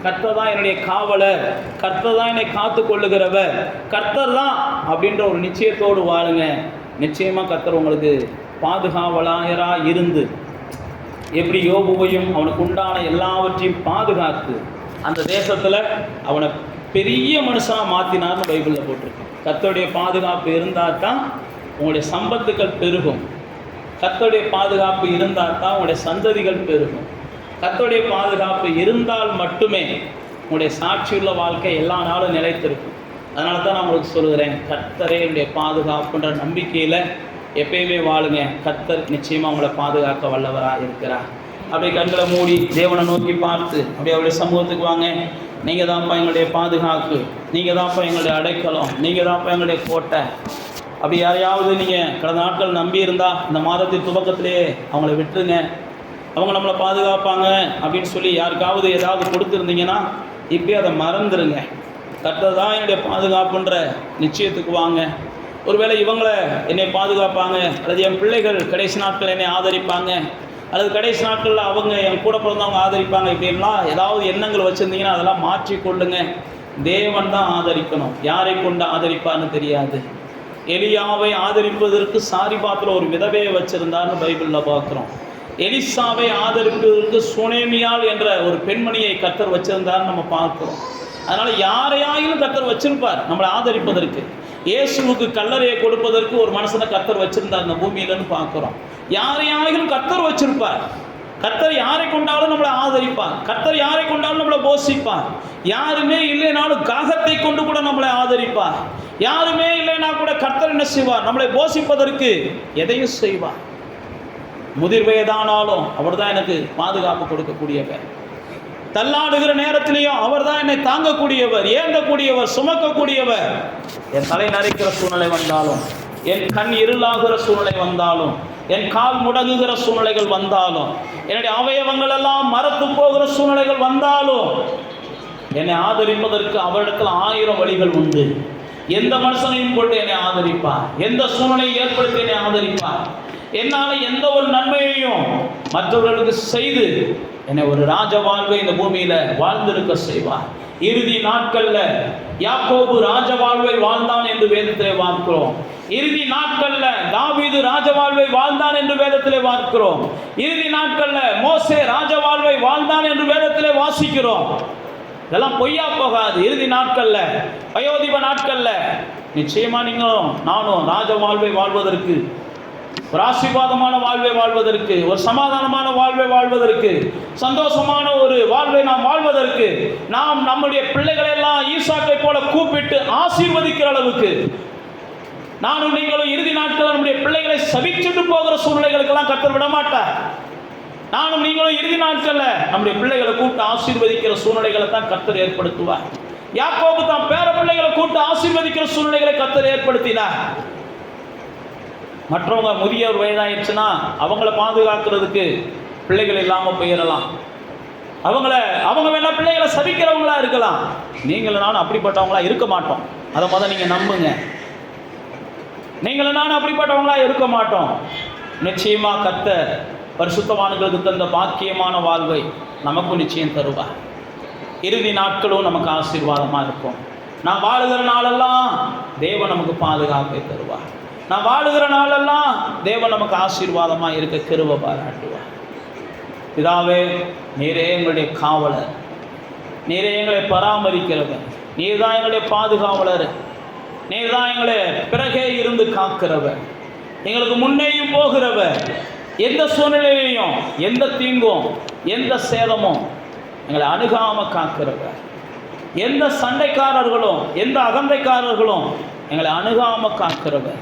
கர்த்தர் தான் என்னுடைய காவலர், கர்த்தர் தான் என்னை காத்து கொள்ளுகிறவர், கர்த்தர் தான் அப்படின்ற ஒரு நிச்சயத்தோடு வாழுங்க. நிச்சயமாக கர்த்தர் உங்களுக்கு பாதுகாவலாயராக இருந்து எப்படி யோபுவையும் அவனுக்கு உண்டான எல்லாவற்றையும் பாதுகாத்து அந்த தேசத்தில் அவனை பெரிய மனுஷனாக மாற்றினார்னு பைபிளில் போட்டிருக்கு. கர்த்தருடைய பாதுகாப்பு இருந்தால் தான் உங்களுடைய சம்பத்துக்கள் பெருகும். கர்த்தருடைய பாதுகாப்பு இருந்தால் தான் உங்களுடைய சந்ததிகள் பெருகும். கர்த்தருடைய பாதுகாப்பு இருந்தால் மட்டுமே உங்களுடைய சாட்சியுள்ள வாழ்க்கை எல்லா நாளும் நிலைத்திருக்கும். அதனால தான் நான் உங்களுக்கு சொல்லுகிறேன், கர்த்தரே என்னுடைய பாதுகாப்புன்ற நம்பிக்கையில் எப்பயுமே வாழுங்க. கர்த்தர் நிச்சயமாக உங்களை பாதுகாக்க வல்லவராக இருக்கிறார். அப்படியே கண்களை மூடி தேவனை நோக்கி பார்த்து அப்படியே அவருடைய சமூகத்துக்கு வாங்க. நீங்கள் தான்ப்பா எங்களுடைய பாதுகாப்பு, நீங்கள் தான்ப்பா எங்களுடைய அடைக்கலம், நீங்கள் தான்ப்பா எங்களுடைய கோட்டை. அப்படி யாரையாவது நீங்கள் கடந்த நாட்கள் நம்பி இருந்தால் இந்த மாதத்தின் துவக்கத்திலேயே அவங்கள விட்டுருங்க. அவங்க நம்மளை பாதுகாப்பாங்க அப்படின்னு சொல்லி யாருக்காவது ஏதாவது கொடுத்துருந்தீங்கன்னா இப்போயே அதை மறந்துடுங்க. கர்த்தர் தான் என்னுடைய பாதுகாப்புன்ற நிச்சயத்துக்கு வாங்க. ஒருவேளை இவங்களை என்னை பாதுகாப்பாங்க, அல்லது என் பிள்ளைகள் கடைசி நாட்கள் என்னை ஆதரிப்பாங்க, அல்லது கடைசி நாட்களில் அவங்க என் கூட பிறந்தவங்க ஆதரிப்பாங்க, இப்படிலாம் ஏதாவது எண்ணங்கள் வச்சுருந்தீங்கன்னா அதெல்லாம் மாற்றிக்கொள்ளுங்க. தேவன் தான் ஆதரிக்கணும், யாரை கொண்டு ஆதரிப்பார்னு தெரியாது. எலியாவை ஆதரிப்பதற்கு சாரிபாத்தில் ஒரு விதவையை வச்சுருந்தார்னு பைபிளில் பார்க்குறோம். எலிசாவை ஆதரிப்பதற்கு சுனேமியாள் என்ற ஒரு பெண்மணியை கர்த்தர் வச்சுருந்தார்னு நம்ம பார்க்குறோம். அதனால் யாரையாயிலும் கர்த்தர் வச்சிருப்பார் நம்மளை ஆதரிப்பதற்கு. இயேசுவுக்கு கல்லறையை கொடுப்பதற்கு ஒரு மனுஷனை கர்த்தர் வச்சிருந்தார் இந்த பூமியிலன்னு பார்க்குறோம். யாரையாயிலும் கர்த்தர் வச்சிருப்பார். கர்த்தர் யாரை கொண்டாலும் நம்மளை ஆதரிப்பார். கர்த்தர் யாரை கொண்டாலும் நம்மளை போஷிப்பார். யாருமே இல்லைனாலும் காகத்தை கொண்டு கூட நம்மளை ஆதரிப்பார். யாருமே இல்லைனா கூட கர்த்தர் என்ன செய்வார், நம்மளை போஷிப்பதற்கு எதையும் செய்வார். முதிர் வயதானாலும் அவர் தான் எனக்கு பாதுகாப்பு கொடுக்கக்கூடியவர். தள்ளாடுகிற நேரத்திலேயும் அவர் தான் என்னை தாங்கக்கூடியவர், ஏந்தக்கூடியவர், சுமக்கக்கூடியவர். என் தலை நரைக்கிற சூழ்நிலை வந்தாலும், என் கண் இருளாகிற சூழ்நிலை வந்தாலும், என் கால் முடங்குகிற சூழ்நிலைகள் வந்தாலும், என்னுடைய அவயவங்கள் எல்லாம் மரத்து போகிற சூழ்நிலைகள் வந்தாலும் என்னை ஆதரிப்பதற்கு அவரிடத்தில் 1000 வழிகள் உண்டு. எந்த மனுஷனையும் கொண்டு என்னை ஆதரிப்பார், எந்த சூழ்நிலையை ஏற்படுத்தி என்னை ஆதரிப்பார். என்னால் எந்த ஒரு நன்மையையும் மற்றவர்களுக்கு செய்து என்னை ஒரு ராஜ வாழ்வை இந்த பூமியில வாழ்ந்திருக்க செய்வார். இறுதி நாட்கள்ல யாக்கோபு ராஜ வாழ்வை வாழ்ந்தான் என்று வேதத்திலே பார்க்கிறோம். இறுதி நாட்கள்ல தாவீது ராஜ வாழ்வை வாழ்ந்தான் என்று வேதத்திலே பார்க்கிறோம். இறுதி நாட்கள்ல மோசே ராஜ வாழ்வை வாழ்ந்தான் என்று வேதத்திலே வாசிக்கிறோம். இதெல்லாம் பொய்யா போகாது. இறுதி நாட்கள்ல, வயோதிப நாட்கள்ல நிச்சயமா நீங்களும் நானும் ராஜ வாழ்வை வாழ்வதற்கு, ஒரு ஆசீர்வாதமான வாழ்வை வாழ்வதற்கு, ஒரு சமாதானமான வாழ்வை வாழ்வதற்கு, சந்தோஷமான ஒரு வாழ்வை நாம் வாழ்வதற்கு, நாம் நம்முடைய பிள்ளைகளை எல்லாம் ஈசாக்கை போல கூப்பிட்டு ஆசீர்வதிக்கிற அளவுக்கு நானும் நீங்களும் இறுதி நாட்கள் நம்முடைய பிள்ளைகளை சபிச்சுட்டு போகிற சூழ்நிலைகளுக்கெல்லாம் கர்த்தர் விட மாட்டார். நானும் நீங்களும் இறுதி நாட்கள்ல நம்முடைய பிள்ளைகளை கூப்பிட்டு ஆசீர்வதிக்கிற சூழ்நிலைகளை தான் கர்த்தர் ஏற்படுத்துவார். யாக்கோபு தான் பேர பிள்ளைகளை கூப்பிட்டு ஆசீர்வதிக்கிற சூழ்நிலைகளை கர்த்தர் ஏற்படுத்தினார். மற்றவங்க முதியோர் வயதாயிடுச்சுன்னா அவங்கள பாதுகாக்கிறதுக்கு பிள்ளைகள் இல்லாமல் போயிடலாம். அவங்க வேணா பிள்ளைகளை சபிக்கிறவங்களா இருக்கலாம். நீங்களும் நானும் அப்படிப்பட்டவங்களா இருக்க மாட்டோம். அதை முதல்ல நீங்கள் நம்புங்க. நீங்களும் நானும் அப்படிப்பட்டவங்களா இருக்க மாட்டோம். நிச்சயமாக கர்த்தர் பரிசுத்தவான்களுக்கு தந்த பாக்கியமான வாழ்வை நமக்கும் நிச்சயம் தருவார். இறுதி நாட்களும் நமக்கு ஆசீர்வாதமாக இருக்கும். நான் வாழுகிற நாளெல்லாம் தேவன் நமக்கு பாதுகாப்பை தருவார். நான் வாழுகிற நாளெல்லாம் தேவன் நமக்கு ஆசீர்வாதமாக இருக்க கிருபை பாராட்டுவார். பிதாவே, நீரே எங்களுடைய காவலர், நீரே எங்களை பராமரிக்கிறவர், நீர் தான் எங்களுடைய பாதுகாவலர், நீர் தான் எங்களை பிறகே இருந்து காக்கிறவர், எங்களுக்கு முன்னேயும் போகிறவர், எந்த சூழ்நிலையிலையும் எந்த தீங்கும் எந்த சேதமும் எங்களை அணுகாமல் காக்கிறவர், எந்த சண்டைக்காரர்களும் எந்த அகந்தைக்காரர்களும் எங்களை அணுகாமல் காக்கிறவர்,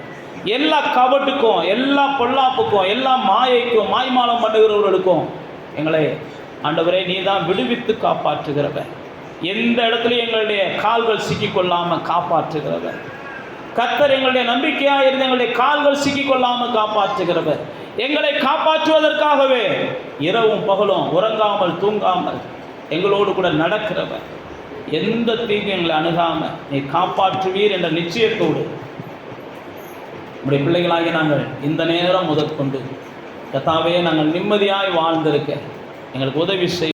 எல்லா கபட்டுக்கும் எல்லா பொல்லாப்புக்கும் எல்லா மாயைக்கும் மாய்மாலம் பண்ணுகிறவர்களுக்கும் எங்களை ஆண்டவரே நீ தான் விடுவித்து காப்பாற்றுகிறவர். எந்த இடத்துலையும் எங்களுடைய கால்கள் சிக்கிக்கொள்ளாமல் காப்பாற்றுகிறவர். கர்த்தர் எங்களுடைய நம்பிக்கையாக இருந்து எங்களுடைய கால்கள் சிக்கிக்கொள்ளாமல் காப்பாற்றுகிறவர். எங்களை காப்பாற்றுவதற்காகவே இரவும் பகலும் உறங்காமல் தூங்காமல் எங்களோடு கூட நடக்கிறவர். எந்த தீங்கும் எங்களை அணுகாமல் நீ காப்பாற்றுவீர் என்ற நிச்சயத்தோடு நம்முடைய பிள்ளைகளாகி நாங்கள் இந்த நேரம் முதற்கொண்டு கர்த்தாவே நாங்கள் நிம்மதியாய் வாழ்ந்திருக்க எங்களுக்கு உதவி செய்.